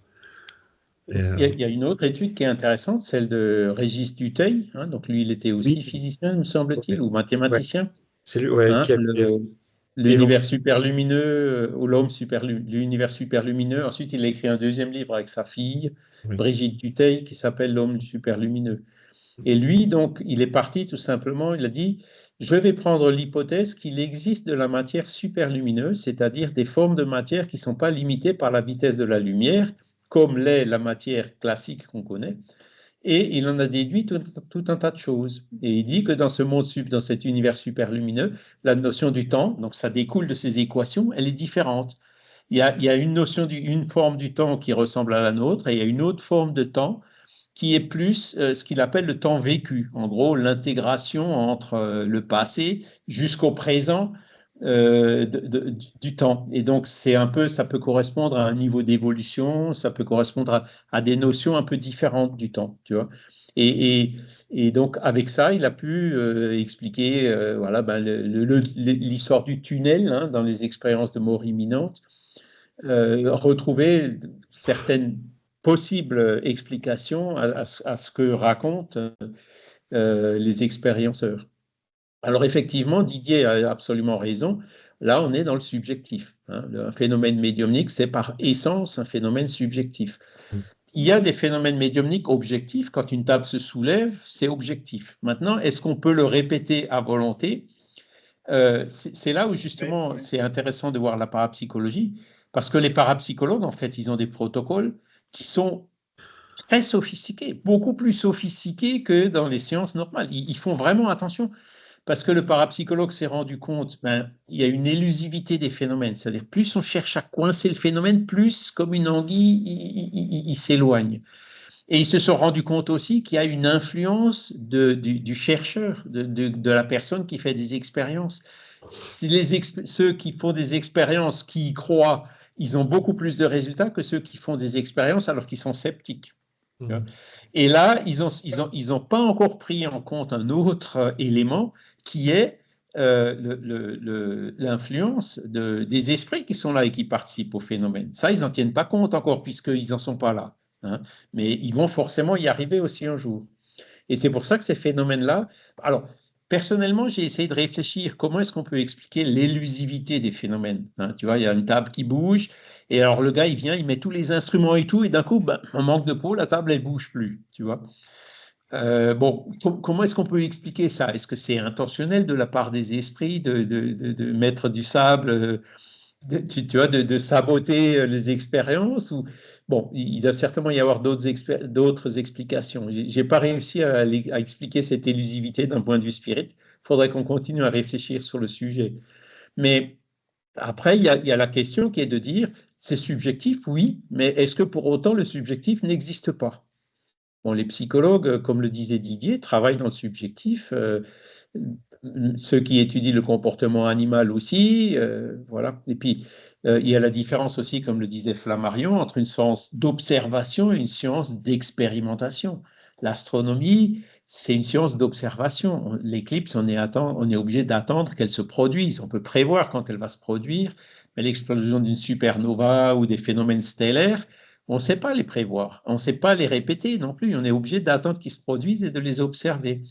Et, Il y a une autre étude qui est intéressante, celle de Régis Dutheil. Hein, donc lui, il était oui, aussi physicien, me semble-t-il, ouais, ou ouais. mathématicien. C'est lui ouais, Hein, qui avait l'univers élancé. superlumineux, ou l'univers superlumineux. Ensuite, il a écrit un deuxième livre avec sa fille, Oui. Brigitte Dutheil, qui s'appelle L'homme superlumineux. Et lui, donc, il est parti tout simplement, il a dit, je vais prendre l'hypothèse qu'il existe de la matière superlumineuse, c'est-à-dire des formes de matière qui ne sont pas limitées par la vitesse de la lumière, comme l'est la matière classique qu'on connaît. Et il en a déduit tout un tas de choses. Et il dit que dans ce monde, dans cet univers superlumineux, la notion du temps, donc ça découle de ces équations, elle est différente. Il y a une notion une forme du temps qui ressemble à la nôtre, et il y a une autre forme de temps qui est plus ce qu'il appelle le temps vécu. En gros, l'intégration entre le passé jusqu'au présent du temps. Et donc, c'est un peu, ça peut correspondre à un niveau d'évolution, ça peut correspondre à des notions un peu différentes du temps, tu vois. Et, et, et donc, avec ça, il a pu expliquer voilà, ben, l'histoire du tunnel hein, dans les expériences de mort imminente, retrouver certaines possibles explications à ce que racontent les expérienceurs. Alors effectivement, Didier a absolument raison. Là, on est dans le subjectif. Hein. Un phénomène médiumnique, c'est par essence un phénomène subjectif. Il y a des phénomènes médiumniques objectifs. Quand une table se soulève, c'est objectif. Maintenant, est-ce qu'on peut le répéter à volonté? C'est là où justement c'est intéressant de voir la parapsychologie, parce que les parapsychologues, en fait, ils ont des protocoles qui sont très sophistiqués, beaucoup plus sophistiqués que dans les sciences normales. Ils font vraiment attention. Parce que le parapsychologue s'est rendu compte, ben, il y a une élusivité des phénomènes. C'est-à-dire, plus on cherche à coincer le phénomène, plus, comme une anguille, il s'éloigne. Et ils se sont rendus compte aussi qu'il y a une influence du chercheur, de la personne qui fait des expériences. Si ceux qui font des expériences, qui y croient, ils ont beaucoup plus de résultats que ceux qui font des expériences alors qu'ils sont sceptiques. Et là, ils ont pas encore pris en compte un autre élément qui est l'influence des esprits qui sont là et qui participent au phénomène. Ça, ils n'en tiennent pas compte encore puisqu'ils n'en sont pas là. Hein. Mais ils vont forcément y arriver aussi un jour. Et c'est pour ça que ces phénomènes-là. Alors, personnellement, j'ai essayé de réfléchir comment est-ce qu'on peut expliquer l'élusivité des phénomènes. Hein. Tu vois, il y a une table qui bouge, et alors le gars, il vient, il met tous les instruments et tout, et d'un coup, ben, on manque de peau, la table, elle bouge plus. Tu vois. Bon, comment est-ce qu'on peut expliquer ça? Est-ce que c'est intentionnel de la part des esprits de mettre du sable, tu vois, de saboter les expériences ou... Bon, il doit certainement y avoir d'autres explications. J'ai pas réussi à expliquer cette élusivité d'un point de vue spirit. Il faudrait qu'on continue à réfléchir sur le sujet. Mais après, il y a la question qui est de dire, c'est subjectif, oui, mais est-ce que pour autant le subjectif n'existe pas? Bon, les psychologues, comme le disait Didier, travaillent dans le subjectif. Ceux qui étudient le comportement animal aussi, voilà. Et puis, il y a la différence aussi, comme le disait Flammarion, entre une science d'observation et une science d'expérimentation. L'astronomie, c'est une science d'observation. L'éclipse, on est obligé d'attendre qu'elle se produise. On peut prévoir quand elle va se produire, mais l'explosion d'une supernova ou des phénomènes stellaires, on ne sait pas les prévoir, on ne sait pas les répéter non plus. On est obligé d'attendre qu'ils se produisent et de les observer.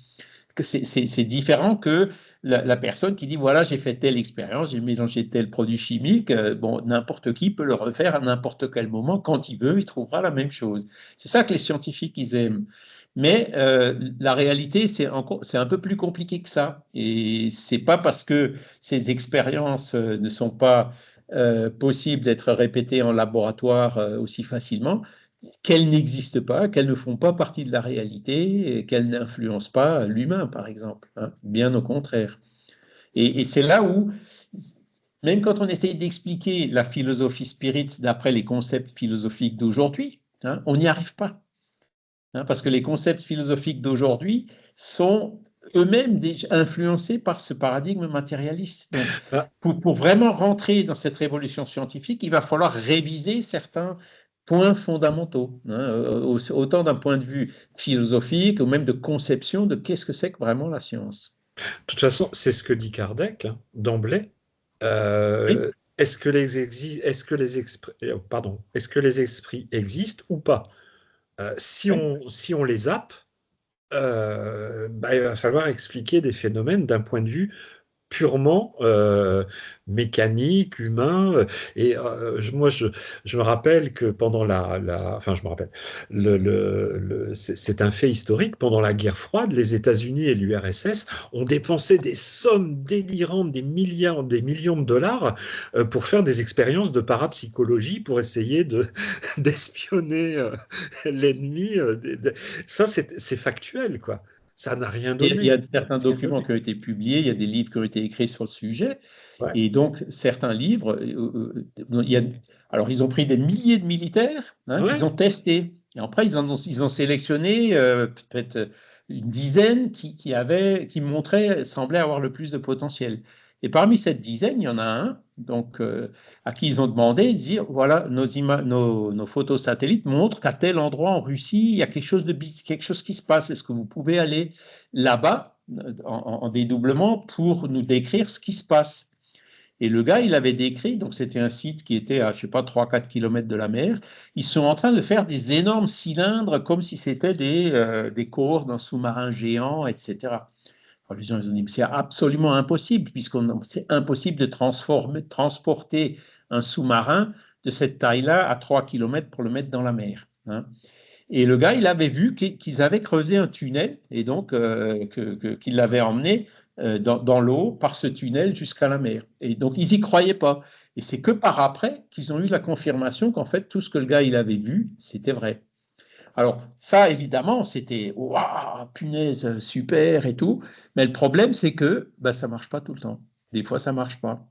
C'est différent que la personne qui dit voilà, j'ai fait telle expérience, j'ai mélangé tel produit chimique. Bon, n'importe qui peut le refaire à n'importe quel moment, quand il veut, il trouvera la même chose. C'est ça que les scientifiques ils aiment. Mais la réalité, c'est un peu plus compliqué que ça. Et c'est pas parce que ces expériences ne sont pas possibles d'être répétées en laboratoire aussi facilement qu'elles n'existent pas, qu'elles ne font pas partie de la réalité, et qu'elles n'influencent pas l'humain, par exemple. Hein, bien au contraire. Et c'est là où, même quand on essaye d'expliquer la philosophie spirit d'après les concepts philosophiques d'aujourd'hui, hein, on n'y arrive pas. Hein, parce que les concepts philosophiques d'aujourd'hui sont eux-mêmes déjà influencés par ce paradigme matérialiste. Donc, pour vraiment rentrer dans cette révolution scientifique, il va falloir réviser certains points fondamentaux, hein, autant d'un point de vue philosophique ou même de conception de qu'est-ce que c'est que vraiment la science. De toute façon, c'est ce que dit Kardec, hein, d'emblée. Oui. Est-ce que est-ce que les esprits existent ou pas? Si on les zappe, bah, il va falloir expliquer des phénomènes d'un point de vue purement mécanique, humain. Je me rappelle que pendant enfin, je me rappelle, c'est un fait historique. Pendant la guerre froide, les États-Unis et l'URSS ont dépensé des sommes délirantes, des milliards, des millions de dollars pour faire des expériences de parapsychologie pour essayer d'espionner l'ennemi. Ça, c'est factuel, quoi. Ça n'a rien Il donné. y a certains Rien documents donné. qui ont été publiés, il y a des livres qui ont été écrits sur le sujet, Ouais. et donc certains livres, alors ils ont pris des milliers de militaires hein, qu'ils Ouais. ont testés, et après ils ont sélectionné peut-être une dizaine qui montraient, semblaient avoir le plus de potentiel. Et parmi cette dizaine, il y en a un donc, à qui ils ont demandé de dire, voilà, nos photos satellites montrent qu'à tel endroit en Russie, il y a quelque chose qui se passe. Est-ce que vous pouvez aller là-bas en dédoublement pour nous décrire ce qui se passe? Et le gars, il avait décrit, donc c'était un site qui était à, je sais pas, 3-4 km de la mer. Ils sont en train de faire des énormes cylindres comme si c'était des corps d'un sous-marin géant, etc. Alors, les gens ils ont dit, c'est absolument impossible, c'est impossible de transporter un sous-marin de cette taille-là à 3 km pour le mettre dans la mer. Hein. Et le gars, il avait vu qu'ils avaient creusé un tunnel et donc qu'il l'avait emmené dans l'eau par ce tunnel jusqu'à la mer. Et donc, ils n'y croyaient pas. Et c'est que par après qu'ils ont eu la confirmation qu'en fait, tout ce que le gars il avait vu, c'était vrai. Alors, ça, évidemment, c'était waouh, punaise, super et tout. Mais le problème, c'est que ben, ça ne marche pas tout le temps. Des fois, ça ne marche pas.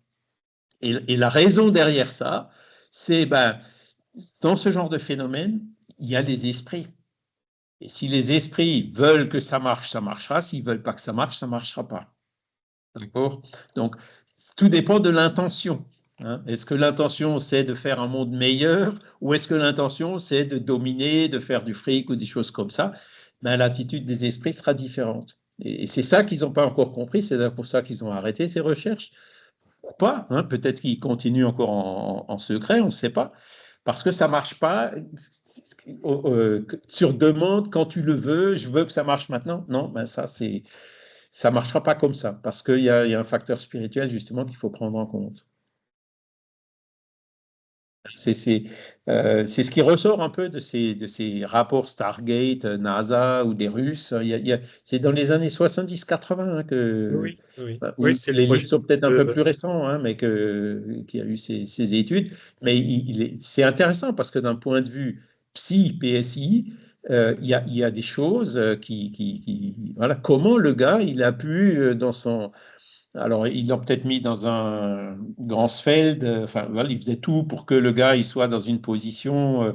Et la raison derrière ça, c'est ben, dans ce genre de phénomène, il y a des esprits. Et si les esprits veulent que ça marche, ça marchera. S'ils ne veulent pas que ça marche, ça ne marchera pas. D'accord? Donc, tout dépend de l'intention. Hein. Est-ce que l'intention, c'est de faire un monde meilleur ou est-ce que l'intention, c'est de dominer, de faire du fric ou des choses comme ça? Ben, l'attitude des esprits sera différente. Et c'est ça qu'ils n'ont pas encore compris. C'est pour ça qu'ils ont arrêté ces recherches. Ou pas. Hein. Peut-être qu'ils continuent encore en secret, on ne sait pas. Parce que ça ne marche pas sur demande, quand tu le veux, je veux que ça marche maintenant. Non, ben ça, c'est ça ne marchera pas comme ça, parce qu'il y a un facteur spirituel justement qu'il faut prendre en compte. C'est ce qui ressort un peu de ces rapports Stargate, NASA ou des Russes. C'est dans les années 70-80 Oui, oui, où oui, c'est le les livres projet. sont peut-être un peu plus récents, hein, mais qu'il y a eu ces études. Mais c'est intéressant parce que d'un point de vue PSI, il y a des choses voilà, comment le gars, il a pu, dans son alors, ils l'ont peut-être mis dans un Ganzfeld. Enfin, voilà, il faisait tout pour que le gars il soit dans une position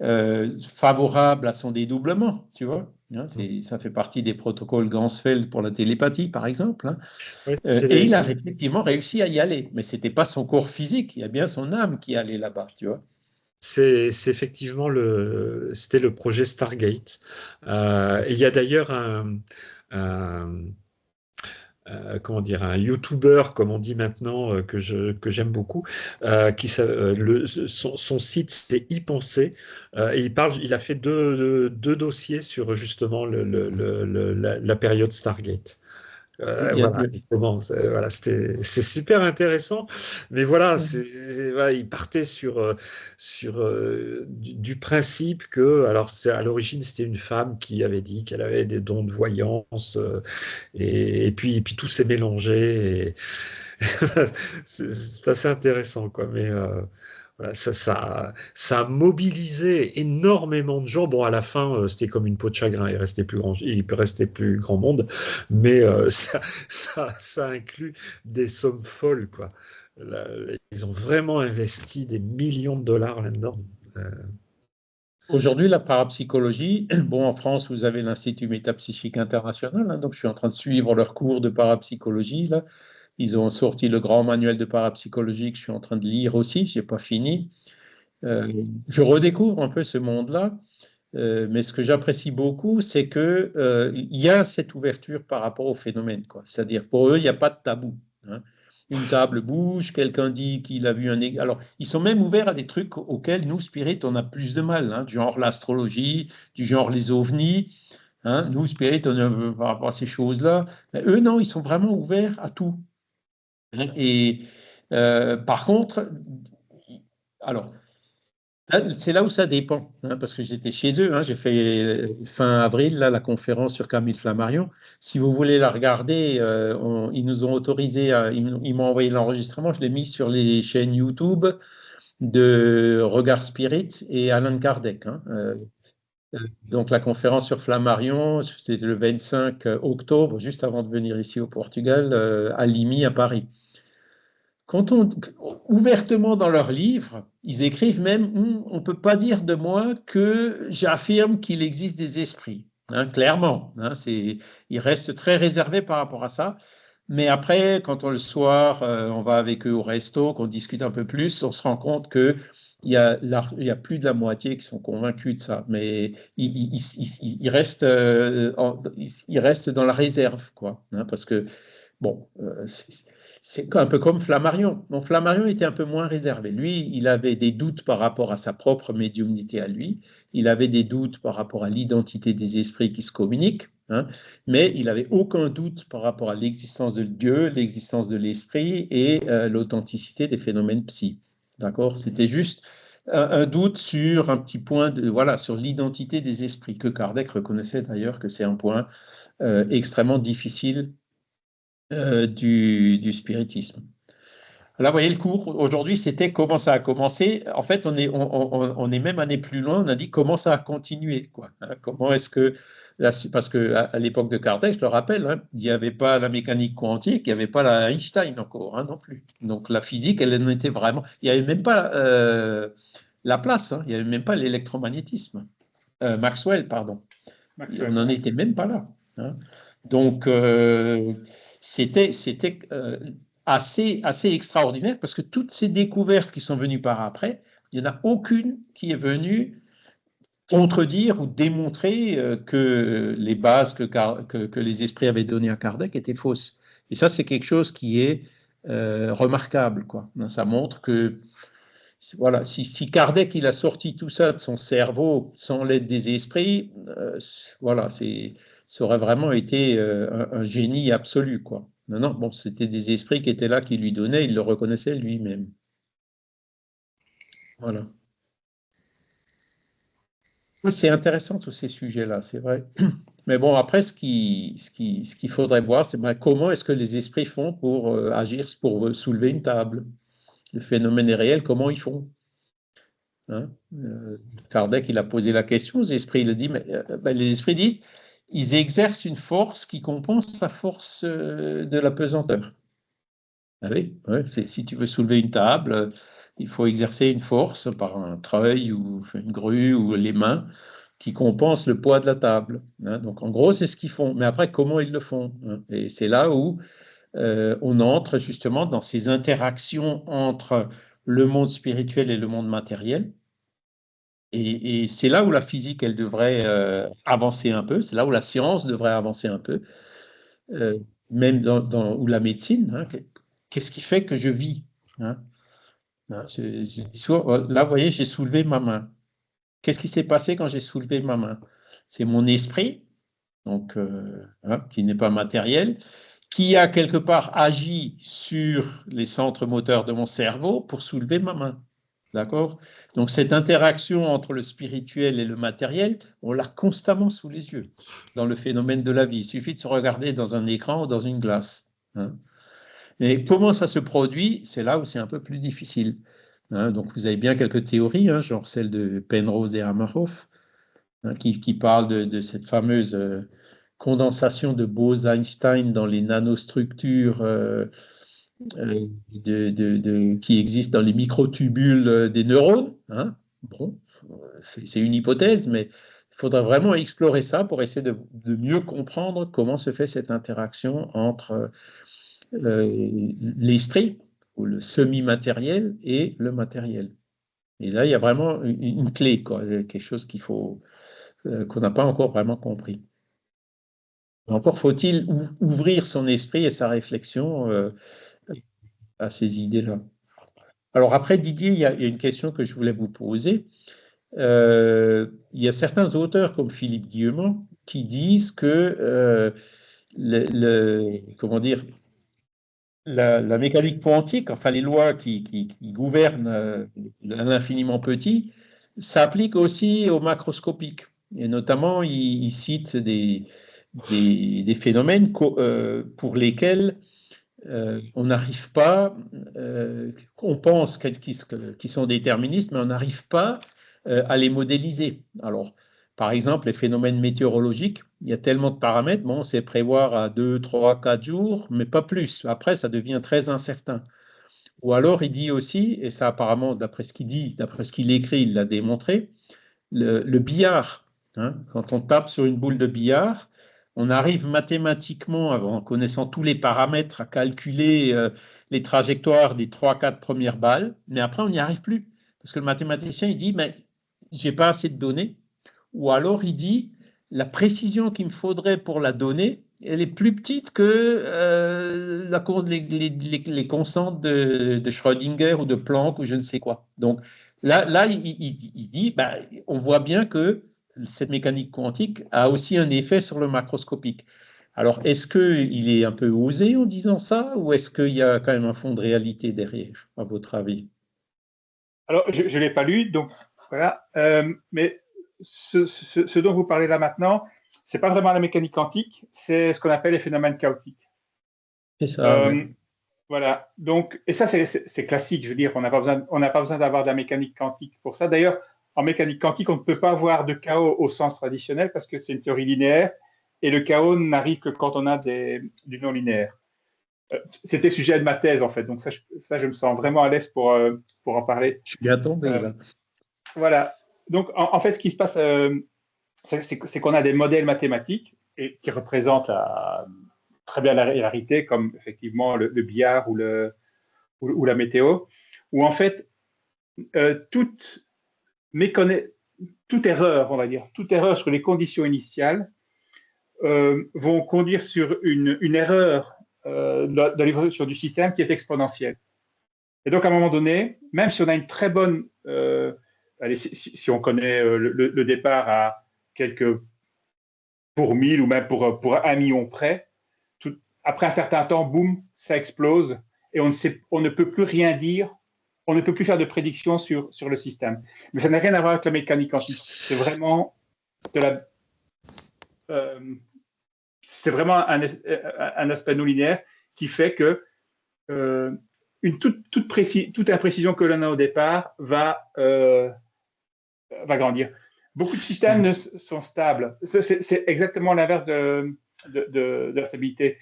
favorable à son dédoublement, tu vois. Hein, ça fait partie des protocoles Ganzfeld pour la télépathie, par exemple. Hein. Oui, Et il a effectivement réussi à y aller, mais c'était pas son corps physique, il y a bien son âme qui allait là-bas, tu vois. c'est effectivement c'était le projet Stargate. Et il y a d'ailleurs un, comment dire, un YouTuber, comme on dit maintenant, que j'aime beaucoup, son site, c'est Y Penser, et il a fait deux dossiers sur justement la période Stargate. Il y a, Voilà, il commence, voilà, c'est super intéressant, mais voilà, voilà, il partait sur du principe que, alors à l'origine c'était une femme qui avait dit qu'elle avait des dons de voyance, et puis tout s'est mélangé, et c'est assez intéressant, quoi, mais voilà, ça a mobilisé énormément de gens. Bon, à la fin, c'était comme une peau de chagrin. Il restait plus grand monde, mais ça inclut des sommes folles, quoi. Là, ils ont vraiment investi des millions de dollars là-dedans. Euh, Aujourd'hui, la parapsychologie, bon, en France, vous avez l'Institut métapsychique international, hein, donc je suis en train de suivre leurs cours de parapsychologie, là. Ils ont sorti le grand manuel de parapsychologie que je suis en train de lire aussi, je n'ai pas fini. Je redécouvre un peu ce monde-là, mais ce que j'apprécie beaucoup, c'est que il y a cette ouverture par rapport au phénomène, quoi. C'est-à-dire, pour eux, il n'y a pas de tabou. Hein. Une table bouge, quelqu'un dit qu'il a vu un... Alors, ils sont même ouverts à des trucs auxquels nous, Spirit, on a plus de mal, hein, du genre l'astrologie, du genre les ovnis. Hein. Nous, Spirit, on a par rapport à ces choses-là. Mais eux, non, ils sont vraiment ouverts à tout. Et par contre, alors, c'est là où ça dépend, hein, parce que j'étais chez eux, hein, j'ai fait fin avril là, la conférence sur Camille Flammarion. Si vous voulez la regarder, ils nous ont autorisé, ils m'ont envoyé l'enregistrement, je l'ai mis sur les chaînes YouTube de Regard Spirit et Alan Kardec. Hein, donc la conférence sur Flammarion, c'était le 25 octobre, juste avant de venir ici au Portugal, à Limy, à Paris. Ouvertement dans leurs livres, ils écrivent même on ne peut pas dire de moi que j'affirme qu'il existe des esprits. Hein, clairement, hein, ils restent très réservés par rapport à ça. Mais après, quand le soir, on va avec eux au resto, qu'on discute un peu plus, on se rend compte que il y a plus de la moitié qui sont convaincus de ça. Mais ils restent, ils restent dans la réserve, quoi. Hein, parce que bon, c'est un peu comme Flammarion. Bon, Flammarion était un peu moins réservé. Lui, il avait des doutes par rapport à sa propre médiumnité à lui. Il avait des doutes par rapport à l'identité des esprits qui se communiquent. Hein, mais il n'avait aucun doute par rapport à l'existence de Dieu, l'existence de l'esprit et l'authenticité des phénomènes psy. D'accord? C'était juste un doute sur un petit point voilà, sur l'identité des esprits, que Kardec reconnaissait d'ailleurs que c'est un point extrêmement difficile du spiritisme. Là, vous voyez le cours, aujourd'hui, c'était comment ça a commencé. En fait, on est même allé plus loin, on a dit comment ça a continué. Quoi. Hein, comment est-ce que, parce qu'à l'époque de Kardec, je le rappelle, hein, il n'y avait pas la mécanique quantique, il n'y avait pas la Einstein encore, hein, non plus. Donc la physique, elle en était vraiment, il n'y avait même pas la place, hein, il n'y avait même pas l'électromagnétisme. Maxwell, pardon. Maxwell, On n'en ouais. était même pas là. Hein. Donc, c'était assez extraordinaire parce que toutes ces découvertes qui sont venues par après, il n'y en a aucune qui est venue contredire ou démontrer que les bases que les esprits avaient données à Kardec étaient fausses. Et ça, c'est quelque chose qui est remarquable, quoi. Ça montre que voilà, si Kardec il a sorti tout ça de son cerveau sans l'aide des esprits, voilà, ça aurait vraiment été un génie absolu, quoi. Non, non, bon, c'était des esprits qui étaient là, qui lui donnaient, il le reconnaissait lui-même. Voilà. C'est intéressant tous ces sujets-là, c'est vrai. Mais bon, après, ce qu'il faudrait voir, c'est comment est-ce que les esprits font pour agir, pour soulever une table. Le phénomène est réel, comment ils font? Hein? Kardec, il a posé la question aux esprits, il a dit, mais les esprits disent, ils exercent une force qui compense la force de la pesanteur. Ah oui, ouais, si tu veux soulever une table, il faut exercer une force par un treuil ou une grue ou les mains qui compense le poids de la table. Hein. Donc en gros, c'est ce qu'ils font. Mais après, comment ils le font? Hein? Et c'est là où on entre justement dans ces interactions entre le monde spirituel et le monde matériel. Et c'est là où la physique, elle devrait avancer un peu, c'est là où la science devrait avancer un peu, euh, même ou la médecine. Hein, qu'est-ce qui fait que je vis? Hein? Hein, je dis souvent, là, vous voyez, j'ai soulevé ma main. Qu'est-ce qui s'est passé quand j'ai soulevé ma main? C'est mon esprit, donc, hein, qui n'est pas matériel, qui a quelque part agi sur les centres moteurs de mon cerveau pour soulever ma main. D'accord? Donc cette interaction entre le spirituel et le matériel, on l'a constamment sous les yeux dans le phénomène de la vie. Il suffit de se regarder dans un écran ou dans une glace. Hein. Et comment ça se produit? C'est là où c'est un peu plus difficile. Hein. Donc vous avez bien quelques théories, hein, genre celle de Penrose et Hamerhoff, hein, qui parle de cette fameuse condensation de Bose-Einstein dans les nanostructures qui existent dans les microtubules des neurones. Hein. Bon, c'est une hypothèse, mais il faudra vraiment explorer ça pour essayer de mieux comprendre comment se fait cette interaction entre l'esprit, ou le semi-matériel, et le matériel. Et là, il y a vraiment une clé, quoi, quelque chose qu'on n'a pas encore vraiment compris. Encore faut-il ouvrir son esprit et sa réflexion à ces idées-là. Alors après, Didier, il y a une question que je voulais vous poser. Il y a certains auteurs comme Philippe Guillemot qui disent que comment dire, la mécanique quantique, enfin les lois qui gouvernent l'infiniment petit, s'appliquent aussi au macroscopique. Et notamment, il cite des phénomènes pour lesquels on n'arrive pas, on pense qu'ils sont déterministes, mais on n'arrive pas à les modéliser. Alors, par exemple, les phénomènes météorologiques, il y a tellement de paramètres, bon, on sait prévoir à 2, 3, 4 jours, mais pas plus. Après, ça devient très incertain. Ou alors, il dit aussi, et ça apparemment, d'après ce qu'il dit, d'après ce qu'il écrit, il l'a démontré, le billard. Hein, quand on tape sur une boule de billard, on arrive mathématiquement, en connaissant tous les paramètres, à calculer les trajectoires des 3-4 premières balles, mais après, on n'y arrive plus. Parce que le mathématicien, il dit, mais j'ai pas assez de données. Ou alors, il dit, la précision qu'il me faudrait pour la donnée, elle est plus petite que les constantes de Schrödinger ou de Planck ou je ne sais quoi. Donc, là il dit, bah, on voit bien que cette mécanique quantique a aussi un effet sur le macroscopique. Alors, est-ce qu'il est un peu osé en disant ça, ou est-ce qu'il y a quand même un fond de réalité derrière, à votre avis? Alors, je ne l'ai pas lu, donc voilà. Mais ce dont vous parlez là maintenant, ce n'est pas vraiment la mécanique quantique, c'est ce qu'on appelle les phénomènes chaotiques. C'est ça, ouais. Voilà. Donc, et ça, c'est classique. Je veux dire, on n'a pas besoin d'avoir de la mécanique quantique pour ça. D'ailleurs, en mécanique quantique, on ne peut pas avoir de chaos au sens traditionnel parce que c'est une théorie linéaire et le chaos n'arrive que quand on a du non linéaire. C'était sujet de ma thèse, en fait. Donc, ça je me sens vraiment à l'aise pour en parler. Je suis bien tombé, là. Voilà. Donc, en fait, ce qui se passe, c'est qu'on a des modèles mathématiques qui représentent très bien la réalité, comme effectivement le billard ou la météo, où en fait, toute erreur, on va dire, toute erreur sur les conditions initiales vont conduire sur une erreur dans l'évolution du système qui est exponentielle. Et donc, à un moment donné, même si on a une très bonne... allez, si on connaît le départ à quelques pour 1000 ou même pour 1 million près, après un certain temps, boum, ça explose et on ne peut plus rien dire, on ne peut plus faire de prédictions sur le système. Mais ça n'a rien à voir avec la mécanique quantique. C'est vraiment c'est vraiment un aspect non linéaire qui fait que toute imprécision que l'on a au départ va grandir. Beaucoup de systèmes sont stables. C'est exactement l'inverse de la stabilité.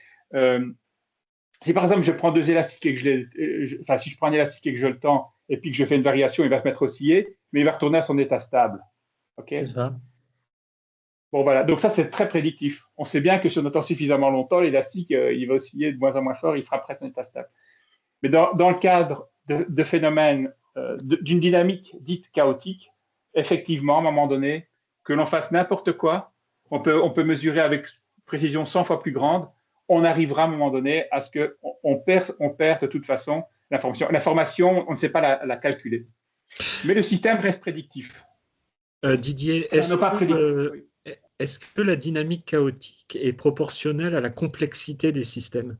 Si par exemple je prends deux élastiques et que si je prends un élastique et que je le tends et puis que je fais une variation, il va se mettre à osciller, mais il va retourner à son état stable. C'est ça. Bon, voilà. Donc ça, c'est très prédictif. On sait bien que si on attend suffisamment longtemps, l'élastique, il va osciller de moins en moins fort, il sera presque en état stable. Mais dans le cadre de phénomènes, d'une dynamique dite chaotique, effectivement, à un moment donné, que l'on fasse n'importe quoi, on peut mesurer avec précision 100 fois plus grande, on arrivera à un moment donné à ce qu'on perd de toute façon l'information. L'information, on ne sait pas la calculer. Mais le système reste prédictif. Didier, est-ce que la dynamique chaotique est proportionnelle à la complexité des systèmes?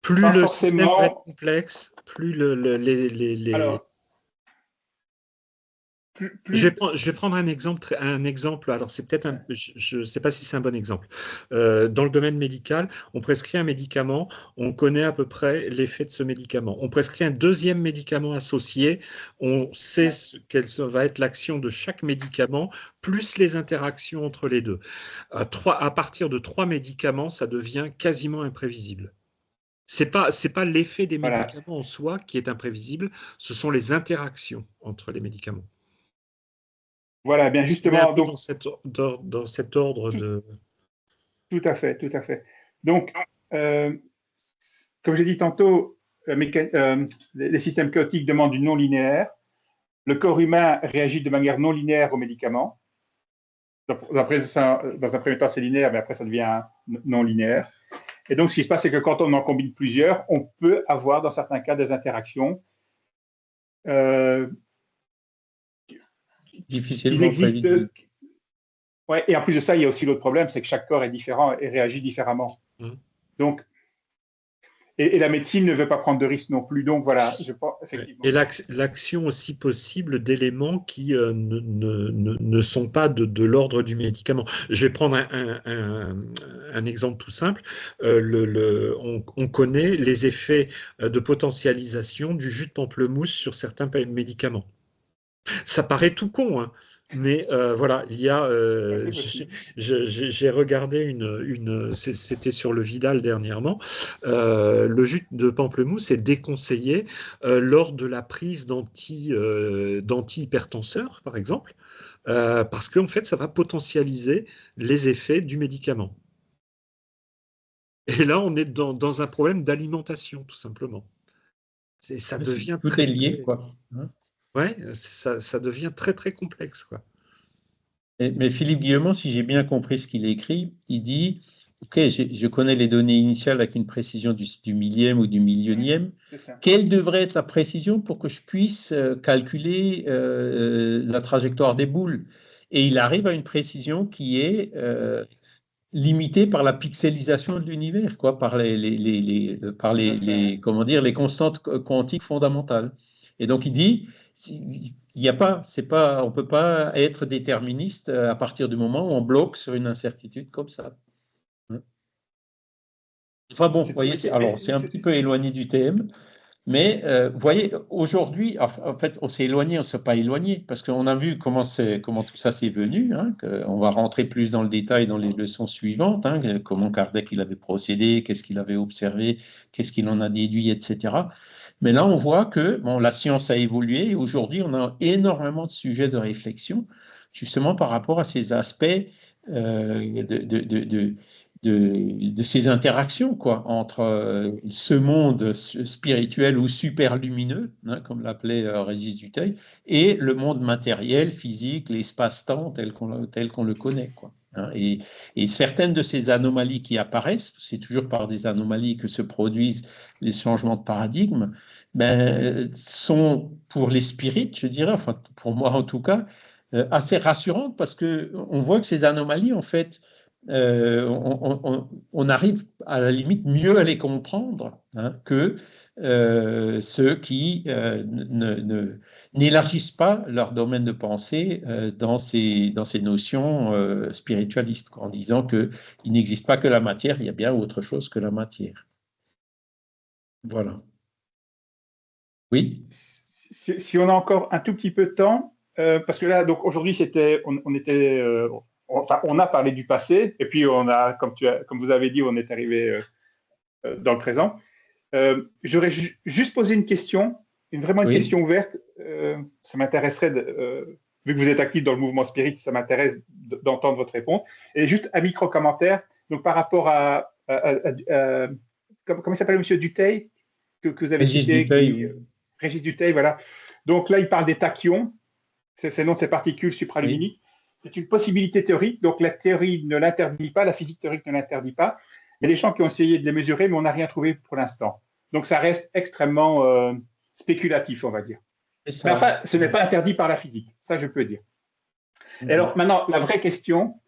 Plus le système va être complexe, plus Alors, Je vais prendre un exemple. Alors, c'est peut-être je ne sais pas si c'est un bon exemple. Dans le domaine médical, on prescrit un médicament, on connaît à peu près l'effet de ce médicament. On prescrit un deuxième médicament associé, on sait quelle va être l'action de chaque médicament, plus les interactions entre les deux. À partir de 3 médicaments, ça devient quasiment imprévisible. C'est pas l'effet des médicaments en soi qui est imprévisible, ce sont les interactions entre les médicaments. Voilà, bien justement. Donc, dans cet ordre de... Tout à fait, tout à fait. Donc, comme j'ai dit tantôt, les systèmes chaotiques demandent du non linéaire. Le corps humain réagit de manière non linéaire aux médicaments. Dans un premier temps, c'est linéaire, mais après, ça devient non linéaire. Et donc, ce qui se passe, c'est que quand on en combine plusieurs, on peut avoir, dans certains cas, des interactions difficilement prévisibles. Ouais, et en plus de ça, il y a aussi l'autre problème, c'est que chaque corps est différent et réagit différemment. Donc, et la médecine ne veut pas prendre de risques non plus. Donc voilà, je pense effectivement. Et l'action aussi possible d'éléments qui ne sont pas de l'ordre du médicament. Je vais prendre un exemple tout simple. On connaît les effets de potentialisation du jus de pamplemousse sur certains médicaments. Ça paraît tout con, hein. Mais voilà, il y a. J'ai regardé c'était sur le Vidal dernièrement. Le jus de pamplemousse est déconseillé lors de la prise d'antihypertenseurs, par exemple, parce qu'en fait, ça va potentialiser les effets du médicament. Et là, on est dans un problème d'alimentation, tout simplement. Ça devient tout est lié, quoi. Ouais, ça devient très, très complexe, quoi. Mais Philippe Guillemont, si j'ai bien compris ce qu'il écrit, il dit, OK, je connais les données initiales avec une précision du millième ou du millionième. Quelle devrait être la précision pour que je puisse calculer la trajectoire des boules? Et il arrive à une précision qui est limitée par la pixelisation de l'univers, quoi, par les constantes quantiques fondamentales. Et donc il dit, il y a pas, on peut pas être déterministe à partir du moment où on bloque sur une incertitude comme ça. Enfin bon, vous voyez, alors c'est un petit peu éloigné du thème, mais vous voyez, aujourd'hui, en fait, on s'est éloigné, on ne s'est pas éloigné, parce qu'on a vu comment tout ça s'est venu. On va rentrer plus dans le détail dans les leçons suivantes, comment Kardec il avait procédé, qu'est-ce qu'il avait observé, qu'est-ce qu'il en a déduit, etc. Mais là, on voit que bon, la science a évolué et aujourd'hui, on a énormément de sujets de réflexion, justement par rapport à ces aspects de ces interactions quoi, entre ce monde spirituel ou super lumineux, comme l'appelait Régis Duteuil, et le monde matériel, physique, l'espace-temps tel qu'on le connaît, quoi. Et certaines de ces anomalies qui apparaissent, c'est toujours par des anomalies que se produisent les changements de paradigme, sont pour les spirites, je dirais, enfin pour moi en tout cas, assez rassurante parce qu'on voit que ces anomalies, en fait, on arrive à la limite mieux à les comprendre que ceux qui n'élargissent pas leur domaine de pensée dans ces notions spiritualistes, en disant qu'il n'existe pas que la matière, il y a bien autre chose que la matière. Voilà. Oui. Si on a encore un tout petit peu de temps, parce que là, donc aujourd'hui, on a parlé du passé, et puis comme vous avez dit, on est arrivé dans le présent. J'aurais juste posé une question, vraiment une question ouverte. Ça m'intéresserait, vu que vous êtes actif dans le mouvement spirit, ça m'intéresse d'entendre votre réponse. Et juste un micro-commentaire, donc par rapport à comment s'appelle Monsieur Dutheil, que vous avez cité, Régis Dutheil, voilà. Donc là, il parle des tachyons, c'est le nom de ces particules supraluminiques. C'est une possibilité théorique, donc la théorie ne l'interdit pas, la physique théorique ne l'interdit pas. Il y a des gens qui ont essayé de les mesurer, mais on n'a rien trouvé pour l'instant. Donc ça reste extrêmement spéculatif, on va dire. Mais enfin, ce n'est pas interdit par la physique, ça je peux dire. Et alors maintenant, la vraie question,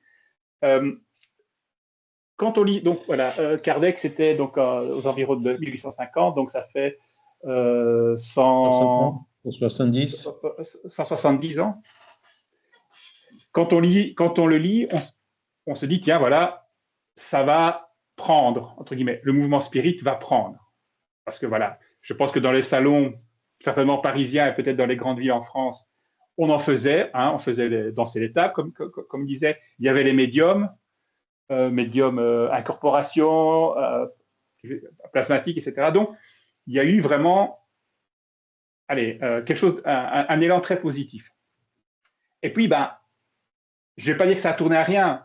quand on lit, donc voilà, Kardec, c'était donc aux environs de 1850, donc ça fait 170 ans. Quand on le lit, on se dit, tiens, voilà, ça va prendre, entre guillemets, le mouvement spirit va prendre. Parce que voilà, je pense que dans les salons, certainement parisiens et peut-être dans les grandes villes en France, on en faisait, on faisait danser les tables, comme disait, il y avait les médiums, incorporation, plasmatique, etc. Donc, il y a eu vraiment, quelque chose, un élan très positif. Et puis, je ne vais pas dire que ça a tourné à rien.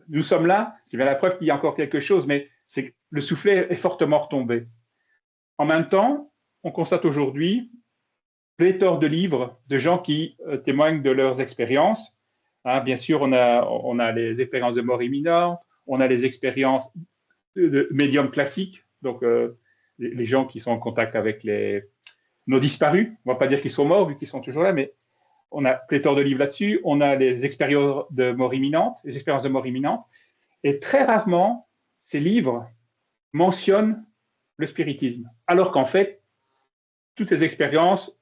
Nous sommes là, c'est bien la preuve qu'il y a encore quelque chose, mais c'est que le soufflet est fortement retombé. En même temps, on constate aujourd'hui pléthore de livres de gens qui témoignent de leurs expériences. Bien sûr, on a les expériences de mort imminente, on a les expériences de médiums classiques, donc les gens qui sont en contact avec nos disparus. On ne va pas dire qu'ils sont morts vu qu'ils sont toujours là, mais on a pléthore de livres là-dessus. On a les expériences de mort imminente, et très rarement ces livres mentionnent le spiritisme, alors qu'en fait, toutes ces expériences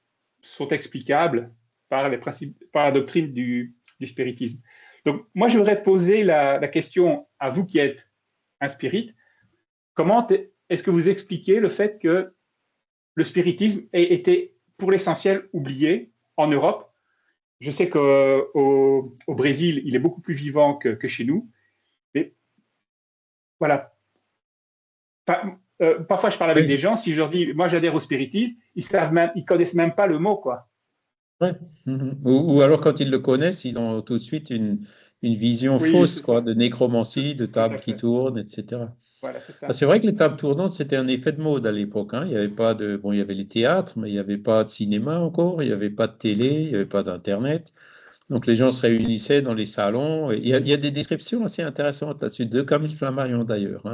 sont explicables par la doctrine du spiritisme. Donc, moi, je voudrais poser la question à vous qui êtes un spirit. Comment est-ce que vous expliquez le fait que le spiritisme ait été, pour l'essentiel, oublié en Europe? Je sais qu'au Brésil, il est beaucoup plus vivant que chez nous. Mais voilà. Parfois, je parle avec des gens, si je leur dis, moi j'adhère au spiritisme, ils connaissent même pas le mot, quoi. Ouais. Ou alors, quand ils le connaissent, ils ont tout de suite une vision fausse, quoi, de nécromancie, de tables qui tournent, etc. Voilà, c'est ça. C'est vrai que les tables tournantes, c'était un effet de mode à l'époque. Il y avait pas il y avait les théâtres, mais il n'y avait pas de cinéma encore, il n'y avait pas de télé, il n'y avait pas d'Internet. Donc les gens se réunissaient dans les salons. Il y a des descriptions assez intéressantes là-dessus, de Camille Flammarion d'ailleurs.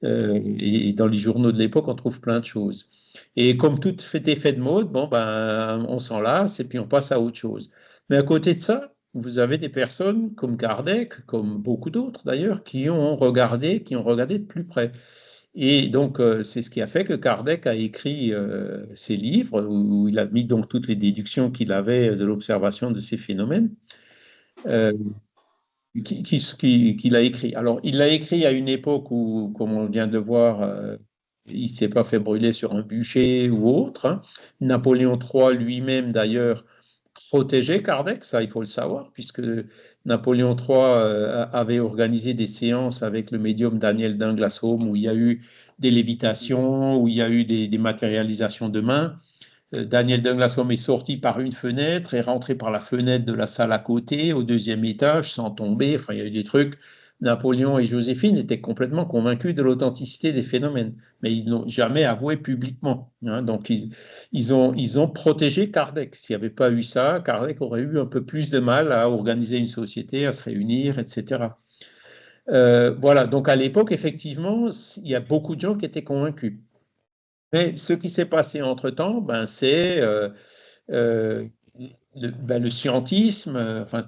Et dans les journaux de l'époque, on trouve plein de choses. Et comme tout fait effet de mode, on s'en lasse et puis on passe à autre chose. Mais à côté de ça, vous avez des personnes comme Kardec, comme beaucoup d'autres d'ailleurs, qui ont regardé de plus près. Et donc, c'est ce qui a fait que Kardec a écrit ses livres, où il a mis donc toutes les déductions qu'il avait de l'observation de ces phénomènes. Qu'il a écrit. Alors, il l'a écrit à une époque où, comme on vient de voir, il ne s'est pas fait brûler sur un bûcher ou autre. Napoléon III lui-même, d'ailleurs, protégeait Kardec, ça il faut le savoir, puisque Napoléon III avait organisé des séances avec le médium Daniel d'Inglasholm où il y a eu des lévitations, où il y a eu des matérialisations de mains. Daniel Douglas-Home est sorti par une fenêtre, est rentré par la fenêtre de la salle à côté, au deuxième étage, sans tomber. Enfin, il y a eu des trucs. Napoléon et Joséphine étaient complètement convaincus de l'authenticité des phénomènes, mais ils n'ont jamais avoué publiquement. Donc, ils ont protégé Kardec. S'il n'y avait pas eu ça, Kardec aurait eu un peu plus de mal à organiser une société, à se réunir, etc. Voilà, donc à l'époque, effectivement, il y a beaucoup de gens qui étaient convaincus. Mais ce qui s'est passé entre-temps, c'est le scientisme, enfin,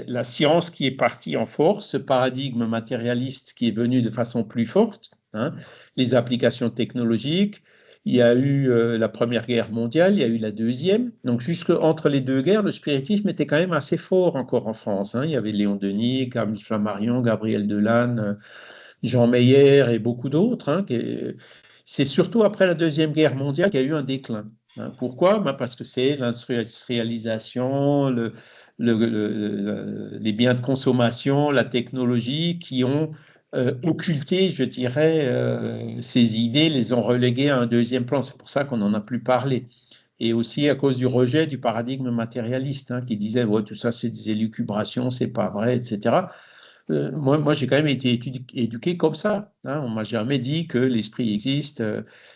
la science qui est partie en force, ce paradigme matérialiste qui est venu de façon plus forte, hein, les applications technologiques. Il y a eu la Première Guerre mondiale, il y a eu la Deuxième. Donc, jusque entre les deux guerres, le spiritisme était quand même assez fort encore en France, hein. Il y avait Léon Denis, Camille Flammarion, Gabriel Delanne, Jean Meyer et beaucoup d'autres, hein. C'est surtout après la Deuxième Guerre mondiale qu'il y a eu un déclin. Hein. Pourquoi? Ben parce que c'est l'industrialisation, les biens de consommation, la technologie qui ont occulté, je dirais, ces idées, les ont reléguées à un deuxième plan. C'est pour ça qu'on n'en a plus parlé. Et aussi à cause du rejet du paradigme matérialiste, hein, qui disait ouais, tout ça c'est des élucubrations, c'est pas vrai, etc. Moi j'ai quand même été éduqué comme ça. Hein. On m'a jamais dit que l'esprit existe.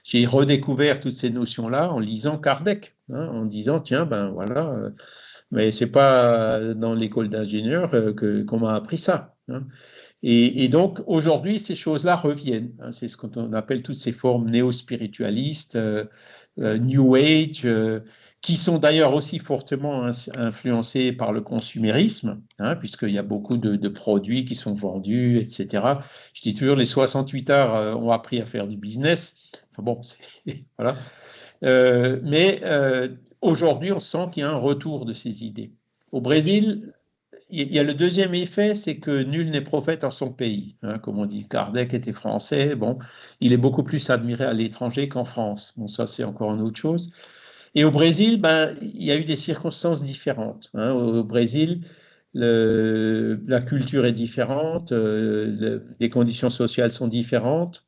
J'ai redécouvert toutes ces notions-là en lisant Kardec, hein, en disant tiens ben voilà, mais c'est pas dans l'école d'ingénieur qu'on m'a appris ça. Hein. Et donc aujourd'hui ces choses-là reviennent. Hein. C'est ce qu'on appelle toutes ces formes néo-spiritualistes, New Age. Qui sont d'ailleurs aussi fortement influencés par le consumérisme, hein, puisqu'il y a beaucoup de produits qui sont vendus, etc. Je dis toujours, les 68 heures ont appris à faire du business. Enfin bon, voilà. Mais aujourd'hui, on sent qu'il y a un retour de ces idées. Au Brésil, il y a le deuxième effet, c'est que nul n'est prophète en son pays. Hein, comme on dit, Kardec était français, bon, il est beaucoup plus admiré à l'étranger qu'en France. Bon, ça, c'est encore une autre chose. Et au Brésil, ben, il y a eu des circonstances différentes. Hein. Au Brésil, la culture est différente, les conditions sociales sont différentes.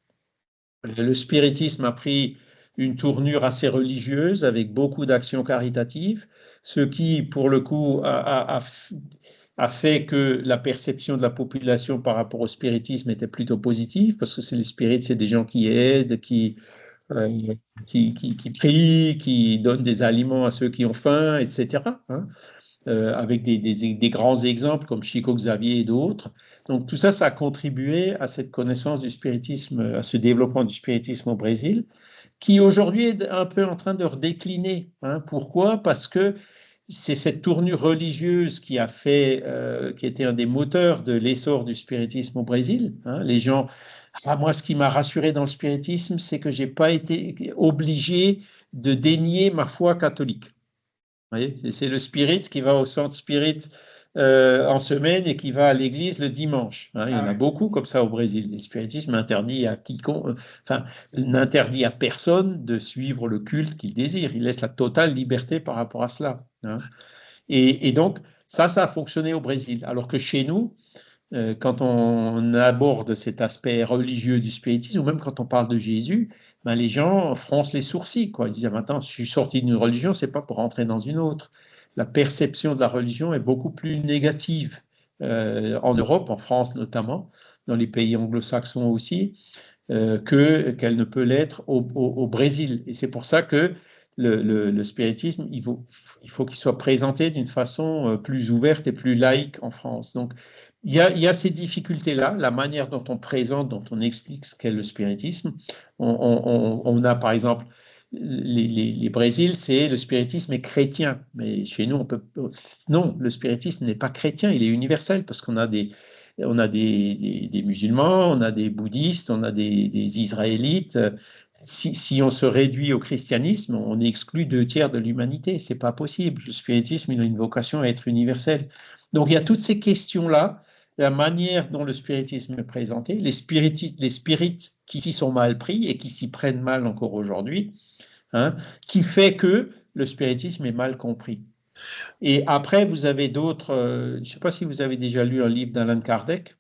Le spiritisme a pris une tournure assez religieuse avec beaucoup d'actions caritatives, ce qui, pour le coup, a fait que la perception de la population par rapport au spiritisme était plutôt positive, parce que les spirites, c'est des gens qui aident, euh, qui prient, qui donnent des aliments à ceux qui ont faim, etc. Hein, avec des grands exemples comme Chico Xavier et d'autres. Donc tout ça, ça a contribué à cette connaissance du spiritisme, à ce développement du spiritisme au Brésil, qui aujourd'hui est un peu en train de redécliner. Hein. Pourquoi? Parce que c'est cette tournure religieuse qui a fait, qui était un des moteurs de l'essor du spiritisme au Brésil. Hein. Les gens, moi, ce qui m'a rassuré dans le spiritisme, c'est que j'ai pas été obligé de dénier ma foi catholique. Vous voyez, c'est le spirit qui va au centre spirit en semaine et qui va à l'église le dimanche. Hein. Il y en a beaucoup comme ça au Brésil. Le spiritisme interdit à quiconque, enfin, n'interdit à personne de suivre le culte qu'il désire. Il laisse la totale liberté par rapport à cela. Hein. Et donc, ça a fonctionné au Brésil. Alors que chez nous, quand on aborde cet aspect religieux du spiritisme, ou même quand on parle de Jésus, ben les gens froncent les sourcils, quoi. Ils disent, maintenant, je suis sorti d'une religion, c'est pas pour rentrer dans une autre. La perception de la religion est beaucoup plus négative en Europe, en France notamment, dans les pays anglo-saxons aussi, qu'elle ne peut l'être au Brésil. Et c'est pour ça que le spiritisme, il faut qu'il soit présenté d'une façon plus ouverte et plus laïque en France. Donc, il y a ces difficultés-là, la manière dont on présente, dont on explique ce qu'est le spiritisme. On a par exemple les Brésils, c'est le spiritisme est chrétien, mais chez nous, non, le spiritisme n'est pas chrétien, il est universel parce qu'on a des musulmans, on a des bouddhistes, on a des israélites. Si on se réduit au christianisme, on exclut 2 tiers de l'humanité. C'est pas possible. Le spiritisme il a une vocation à être universel. Donc il y a toutes ces questions-là, la manière dont le spiritisme est présenté, les spirites qui s'y sont mal pris et qui s'y prennent mal encore aujourd'hui, hein, qui fait que le spiritisme est mal compris. Et après, vous avez d'autres. Je ne sais pas si vous avez déjà lu un livre d'Alan Kardec.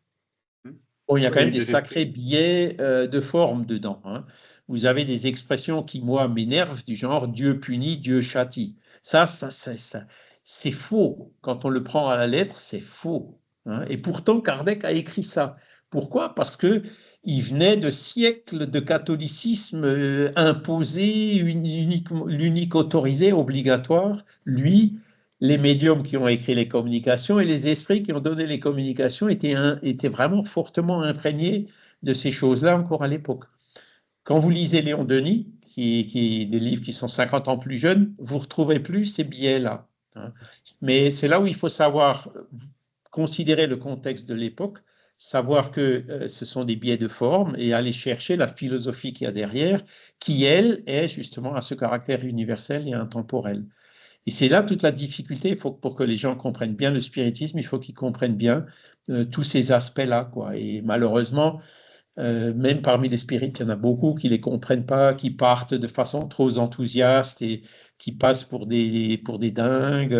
Bon, il y a quand même des sacrés biais de forme dedans. Hein. Vous avez des expressions qui, moi, m'énervent, du genre Dieu punit, Dieu châtie. Ça c'est faux. Quand on le prend à la lettre, c'est faux. Hein. Et pourtant, Kardec a écrit ça. Pourquoi? Parce que il venait de siècles de catholicisme imposé, l'unique autorisé, obligatoire. Lui, les médiums qui ont écrit les communications et les esprits qui ont donné les communications étaient vraiment fortement imprégnés de ces choses-là encore à l'époque. Quand vous lisez Léon Denis, des livres qui sont 50 ans plus jeunes, vous ne retrouvez plus ces biais-là. hein. Mais c'est là où il faut savoir considérer le contexte de l'époque, savoir que ce sont des biais de forme et aller chercher la philosophie qu'il y a derrière, qui, elle, est justement à ce caractère universel et intemporel. Et c'est là toute la difficulté. Pour que les gens comprennent bien le spiritisme, il faut qu'ils comprennent bien tous ces aspects-là, quoi. Et malheureusement, même parmi les spirites, il y en a beaucoup qui ne les comprennent pas, qui partent de façon trop enthousiaste et qui passent pour des dingues.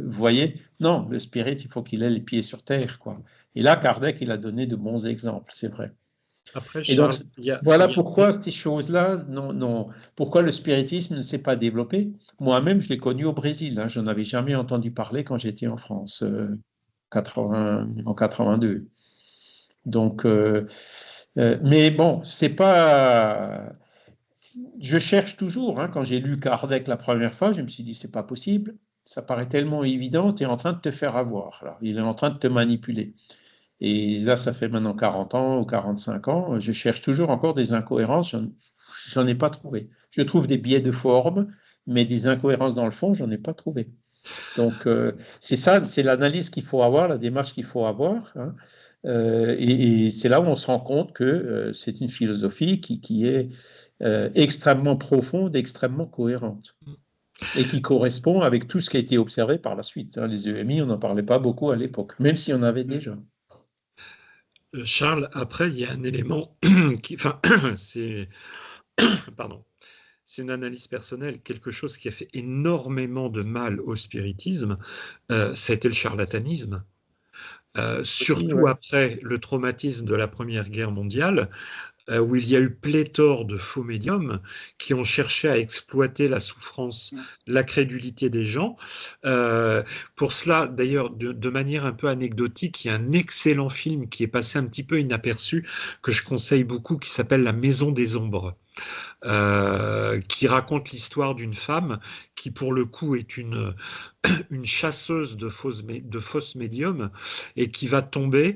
Vous voyez? Non, le spirit, il faut qu'il ait les pieds sur terre, quoi. Et là, Kardec, il a donné de bons exemples, c'est vrai. Après, Et donc, Charles, voilà pourquoi ces choses-là, pourquoi le spiritisme ne s'est pas développé. Moi-même, je l'ai connu au Brésil, hein, je n'en avais jamais entendu parler quand j'étais en France, en 82. Donc, mais bon, c'est pas. Je cherche toujours, hein, quand j'ai lu Kardec la première fois, je me suis dit, c'est pas possible. Ça paraît tellement évident, tu es en train de te faire avoir. Alors, il est en train de te manipuler. Et là, ça fait maintenant 40 ans ou 45 ans, je cherche toujours encore des incohérences, j'en ai pas trouvé. Je trouve des biais de forme, mais des incohérences dans le fond, j'en ai pas trouvé. Donc, c'est ça, c'est l'analyse qu'il faut avoir, la démarche qu'il faut avoir, hein. Et c'est là où on se rend compte que c'est une philosophie qui est extrêmement profonde, extrêmement cohérente, et qui correspond avec tout ce qui a été observé par la suite, hein. Les EMI, on n'en parlait pas beaucoup à l'époque, même s'il y en avait déjà. Charles, après, il y a un élément enfin, c'est, pardon, c'est une analyse personnelle, quelque chose qui a fait énormément de mal au spiritisme, ça a été le charlatanisme. Aussi, Surtout ouais. après le traumatisme de la Première Guerre mondiale, où il y a eu pléthore de faux médiums qui ont cherché à exploiter la souffrance, la crédulité des gens. Euh, pour cela, d'ailleurs, de manière un peu anecdotique, il y a un excellent film qui est passé un petit peu inaperçu, que je conseille beaucoup, qui s'appelle La Maison des Ombres. Qui raconte l'histoire d'une femme qui, pour le coup, est une chasseuse de fausses médiums et qui va tomber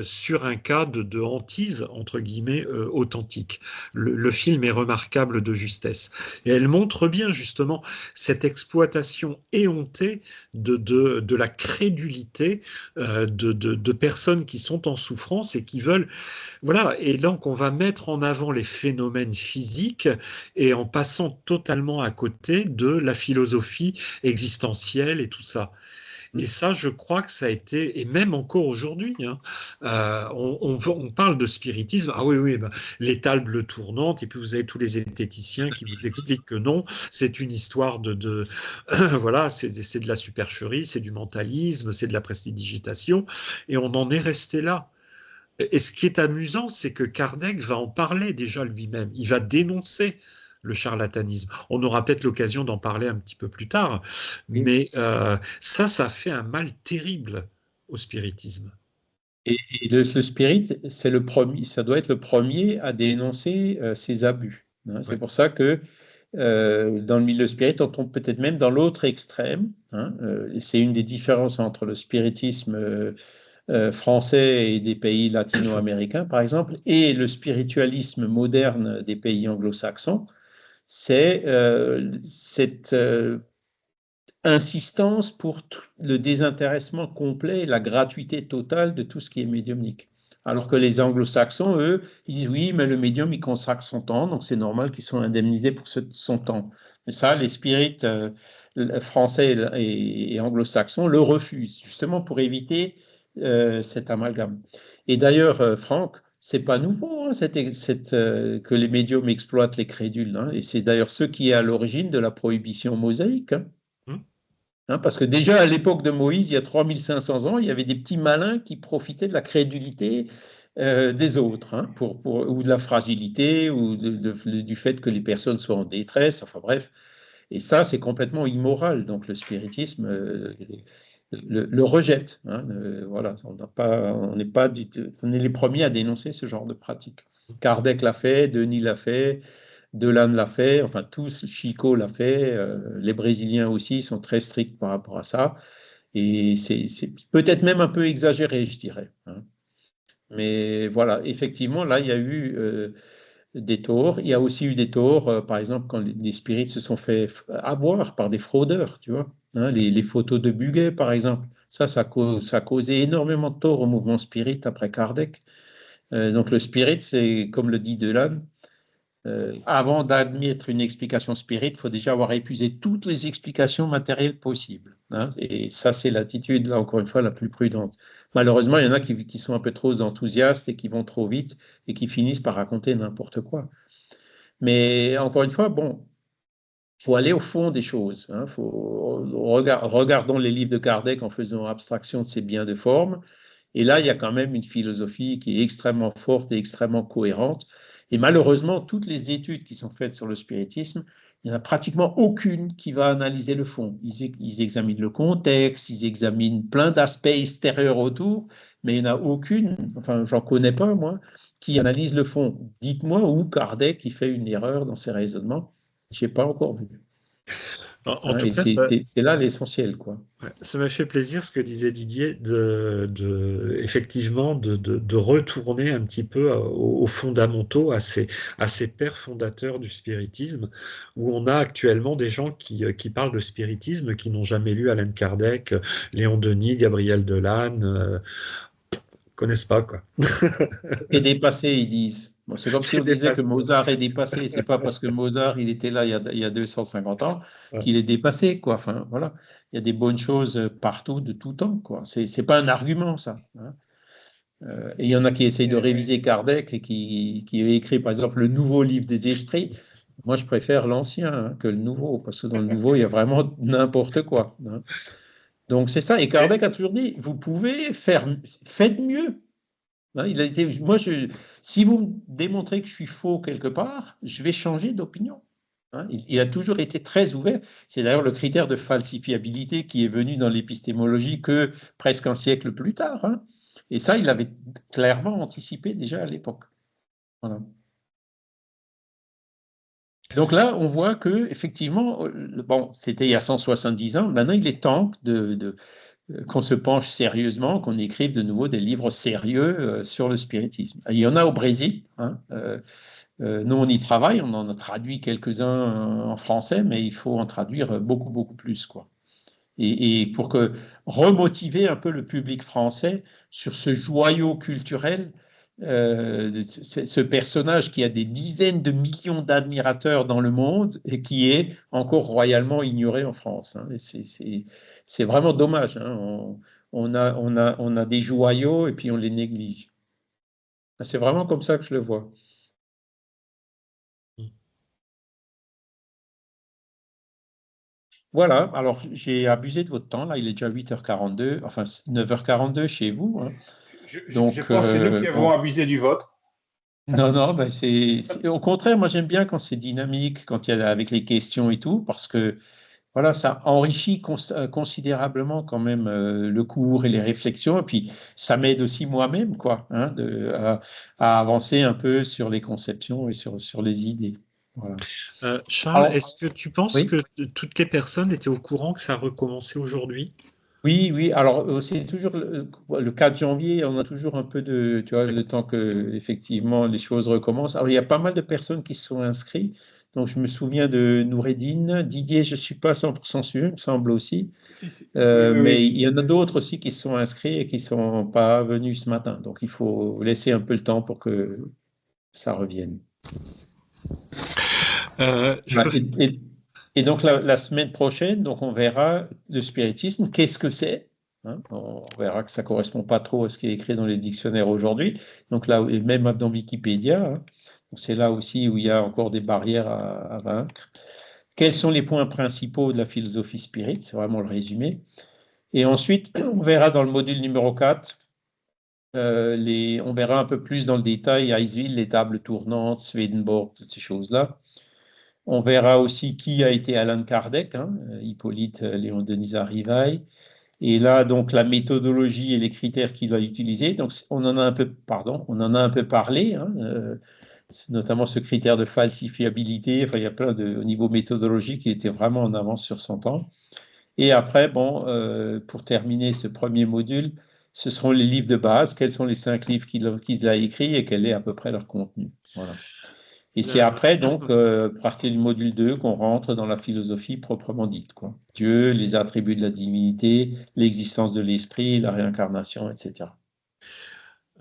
sur un cas de hantise, entre guillemets, authentique. Le film est remarquable de justesse. Et elle montre bien, justement, cette exploitation éhontée de la crédulité de personnes qui sont en souffrance et qui veulent voilà, et donc on va mettre en avant les phénomènes physiques et en passant totalement à côté de la philosophie existentielle et tout ça. Et ça, je crois que ça a été, et même encore aujourd'hui, hein, on parle de spiritisme. Ah oui, oui, ben, les tables tournantes, et puis vous avez tous les zététiciens qui vous expliquent que non, c'est une histoire voilà, c'est de la supercherie, c'est du mentalisme, c'est de la prestidigitation, et on en est resté là. Et ce qui est amusant, c'est que Kardec va en parler déjà lui-même. Il va dénoncer le charlatanisme. On aura peut-être l'occasion d'en parler un petit peu plus tard, Oui. mais ça fait un mal terrible au spiritisme. Et le spirit, c'est le premier, ça doit être le premier à dénoncer ces abus, hein. C'est Ouais. pour ça que dans le milieu spirit, on tombe peut-être même dans l'autre extrême, hein. Et c'est une des différences entre le spiritisme français et des pays latino-américains, par exemple, et le spiritualisme moderne des pays anglo-saxons, c'est cette insistance pour le désintéressement complet et la gratuité totale de tout ce qui est médiumnique. Alors que les anglo-saxons, eux, ils disent oui, mais le médium, il consacre son temps, donc c'est normal qu'ils soient indemnisés pour son temps. Mais ça, les spirites français et anglo-saxons le refusent, justement pour éviter cet amalgame. Et d'ailleurs, Franck, c'est pas nouveau, hein, que les médiums exploitent les crédules, hein, et c'est d'ailleurs ce qui est à l'origine de la prohibition mosaïque, hein. Hum. Hein, parce que déjà à l'époque de Moïse, il y a 3500 ans, il y avait des petits malins qui profitaient de la crédulité des autres, hein, ou de la fragilité, ou du fait que les personnes soient en détresse, enfin bref. Et ça, c'est complètement immoral. Donc le spiritisme le rejette, hein. Voilà, on n'est pas on est les premiers à dénoncer ce genre de pratique. Kardec l'a fait, Denis l'a fait, Delane l'a fait, enfin tous, Chico l'a fait, les Brésiliens aussi sont très stricts par rapport à ça, et c'est peut-être même un peu exagéré, je dirais, hein. Mais voilà, effectivement, là, il y a eu des torts. Il y a aussi eu des torts, par exemple, quand les spirites se sont fait avoir par des fraudeurs, tu vois. hein, les photos de Bugey, par exemple. Ça a causé énormément de tort au mouvement spirit après Kardec. Donc le spirit, c'est, comme le dit Delane, avant d'admettre une explication spirit, il faut déjà avoir épuisé toutes les explications matérielles possibles, hein. Et ça, c'est l'attitude, là, encore une fois, la plus prudente. Malheureusement, il y en a qui sont un peu trop enthousiastes et qui vont trop vite et qui finissent par raconter n'importe quoi. Mais encore une fois, bon, il faut aller au fond des choses, hein. Regardons les livres de Kardec en faisant abstraction de ces biens de forme. Et là, il y a quand même une philosophie qui est extrêmement forte et extrêmement cohérente. Et malheureusement, toutes les études qui sont faites sur le spiritisme, il n'y en a pratiquement aucune qui va analyser le fond. Ils examinent le contexte, ils examinent plein d'aspects extérieurs autour, mais il n'y en a aucune, enfin, j'en connais pas, moi, qui analyse le fond. Dites-moi où Kardec qui fait une erreur dans ses raisonnements. Je n'ai pas encore vu, En hein, tout et cas, c'est là l'essentiel, quoi. ouais, ça m'a fait plaisir ce que disait Didier, effectivement, de retourner un petit peu aux fondamentaux, à ces pères fondateurs du spiritisme, où on a actuellement des gens qui parlent de spiritisme, qui n'ont jamais lu Allan Kardec, Léon Denis, Gabriel Delanne, connaissent pas, quoi. Est dépassé, ils disent. Bon, c'est comme si C'est on disait que dépassé. Mozart est dépassé. C'est pas parce que Mozart, il était là il y a 250 ans Ouais. qu'il est dépassé, quoi. Enfin, voilà. Il y a des bonnes choses partout, de tout temps, quoi. C'est pas un argument, ça, hein. Et il y en a qui essayent de réviser Kardec et qui a écrit, par exemple, le nouveau livre des esprits. Moi, je préfère l'ancien, hein, que le nouveau, parce que dans le nouveau, il y a vraiment n'importe quoi, hein. Donc, c'est ça. Et Kardec a toujours dit, vous pouvez faire, faites mieux. Hein, il a été, moi, si vous me démontrez que je suis faux quelque part, je vais changer d'opinion, hein. Il a toujours été très ouvert. C'est d'ailleurs le critère de falsifiabilité qui est venu dans l'épistémologie que presque un siècle plus tard, hein. Et ça, il avait clairement anticipé déjà à l'époque. Voilà. Donc là, on voit que effectivement, bon, c'était il y a 170 ans. Maintenant, il est temps qu'on se penche sérieusement, qu'on écrive de nouveau des livres sérieux sur le spiritisme. Il y en a au Brésil, hein. Nous, on y travaille, on en a traduit quelques-uns en français, mais il faut en traduire beaucoup, beaucoup plus, quoi. Et pour que remotiver un peu le public français sur ce joyau culturel, ce personnage qui a des dizaines de millions d'admirateurs dans le monde et qui est encore royalement ignoré en France, hein. C'est vraiment dommage, hein. On a des joyaux et puis on les néglige. C'est vraiment comme ça que je le vois. Voilà, alors j'ai abusé de votre temps, là il est déjà 8h42, enfin 9h42 chez vous, hein. Je Donc, pense que c'est nous qui avons bon, abusé du vôtre. non, non, ben au contraire, moi j'aime bien quand c'est dynamique, quand il y a avec les questions et tout, parce que voilà, ça enrichit considérablement quand même le cours et les réflexions, et puis ça m'aide aussi moi-même, quoi, hein, à avancer un peu sur les conceptions et sur les idées. Voilà. Charles, Alors, est-ce que tu penses oui. que toutes les personnes étaient au courant que ça recommençait aujourd'hui? Oui, oui. Alors, c'est toujours le 4 janvier, on a toujours un peu de, tu vois, le temps que effectivement les choses recommencent. Alors, il y a pas mal de personnes qui se sont inscrites. Donc, je me souviens de Noureddine, Didier, je ne suis pas 100% sûr, il me semble aussi. Oui, oui, Mais oui. il y en a d'autres aussi qui se sont inscrits et qui ne sont pas venus ce matin. Donc, il faut laisser un peu le temps pour que ça revienne. Je Voilà. peux. Et donc, la semaine prochaine, donc, on verra le spiritisme, qu'est-ce que c'est, hein. On verra que ça ne correspond pas trop à ce qui est écrit dans les dictionnaires aujourd'hui. Donc là, et même dans Wikipédia, hein. Donc, c'est là aussi où il y a encore des barrières à vaincre. Quels sont les points principaux de la philosophie spirit? C'est vraiment le résumé. Et ensuite, on verra dans le module numéro 4, on verra un peu plus dans le détail Icefield, les tables tournantes, Swedenborg, toutes ces choses-là. On verra aussi qui a été Allan Kardec, hein, Hippolyte Léon Denis Rivail. Et là, donc, la méthodologie et les critères qu'il a utilisés. Donc, on en a un peu, pardon, on en a un peu parlé, hein, notamment ce critère de falsifiabilité. Enfin, il y a plein au niveau méthodologique, il était vraiment en avance sur son temps. Et après, bon, pour terminer ce premier module, ce seront les livres de base. Quels sont les 5 livres qu'il a écrits et quel est à peu près leur contenu. Voilà. Et c'est après, donc, à partir du module 2, qu'on rentre dans la philosophie proprement dite, quoi. Dieu, les attributs de la divinité, l'existence de l'esprit, la réincarnation, etc.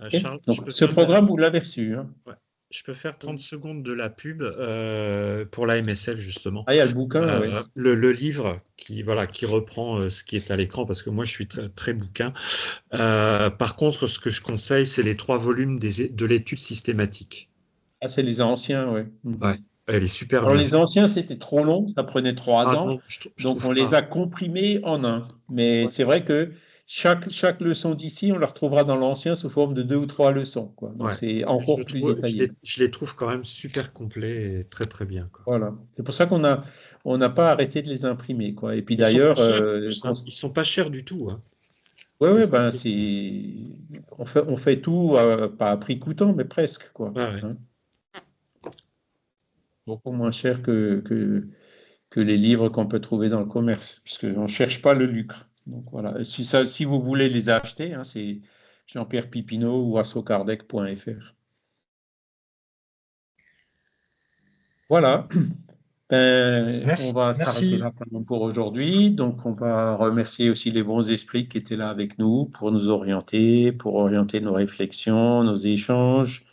Ok. Charles, Donc, ce programme, vous l'avez reçu, hein. Ouais. Je peux faire 30 secondes de la pub pour la MSF, justement. Ah, il y a le bouquin, oui. Le livre qui reprend ce qui est à l'écran, parce que moi, je suis très, très bouquin. Par contre, ce que je conseille, c'est les 3 volumes de l'étude systématique. Ah, c'est les anciens, oui. Ouais, elle est super Alors, bien. les anciens, c'était trop long, ça prenait 3 ans. Non, je Donc, trouve on les pas. a comprimés en un. Mais c'est vrai que chaque leçon d'ici, on la retrouvera dans l'ancien sous forme de 2 ou 3 leçons, quoi. Donc, Ouais. c'est encore plus détaillé. Je les trouve quand même super complets et très, très bien, quoi. Voilà. C'est pour ça on n'a pas arrêté de les imprimer, quoi. Et puis Ils sont d'ailleurs, pas chers. Ils sont pas chers du tout, hein. ouais, Ça ben, qui est cool. on fait tout, pas à prix coûtant, mais presque, quoi. Ouais. Hein. Beaucoup moins cher que les livres qu'on peut trouver dans le commerce, puisqu'on ne cherche pas le lucre. Donc voilà. Si vous voulez les acheter, hein, c'est Jean-Pierre Pipineau ou assocardec.fr. Voilà. On va s'arrêter là pour aujourd'hui. Donc, on va remercier aussi les bons esprits qui étaient là avec nous pour nous orienter, pour orienter nos réflexions, nos échanges,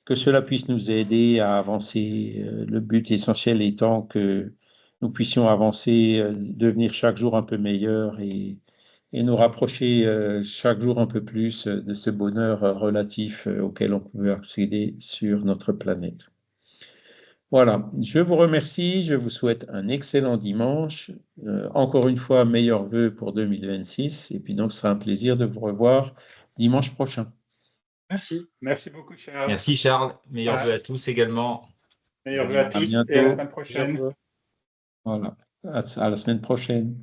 que cela puisse nous aider à avancer. Le but essentiel étant que nous puissions avancer, devenir chaque jour un peu meilleurs et nous rapprocher chaque jour un peu plus de ce bonheur relatif auquel on peut accéder sur notre planète. Voilà, je vous remercie, je vous souhaite un excellent dimanche. Encore une fois, meilleurs vœux pour 2026. Et puis donc, ce sera un plaisir de vous revoir dimanche prochain. Merci. Merci beaucoup, Charles. Merci, Charles. Meilleurs vœux à tous également. Meilleurs vœux à tous bientôt. et à la semaine prochaine. Voilà, à la semaine prochaine.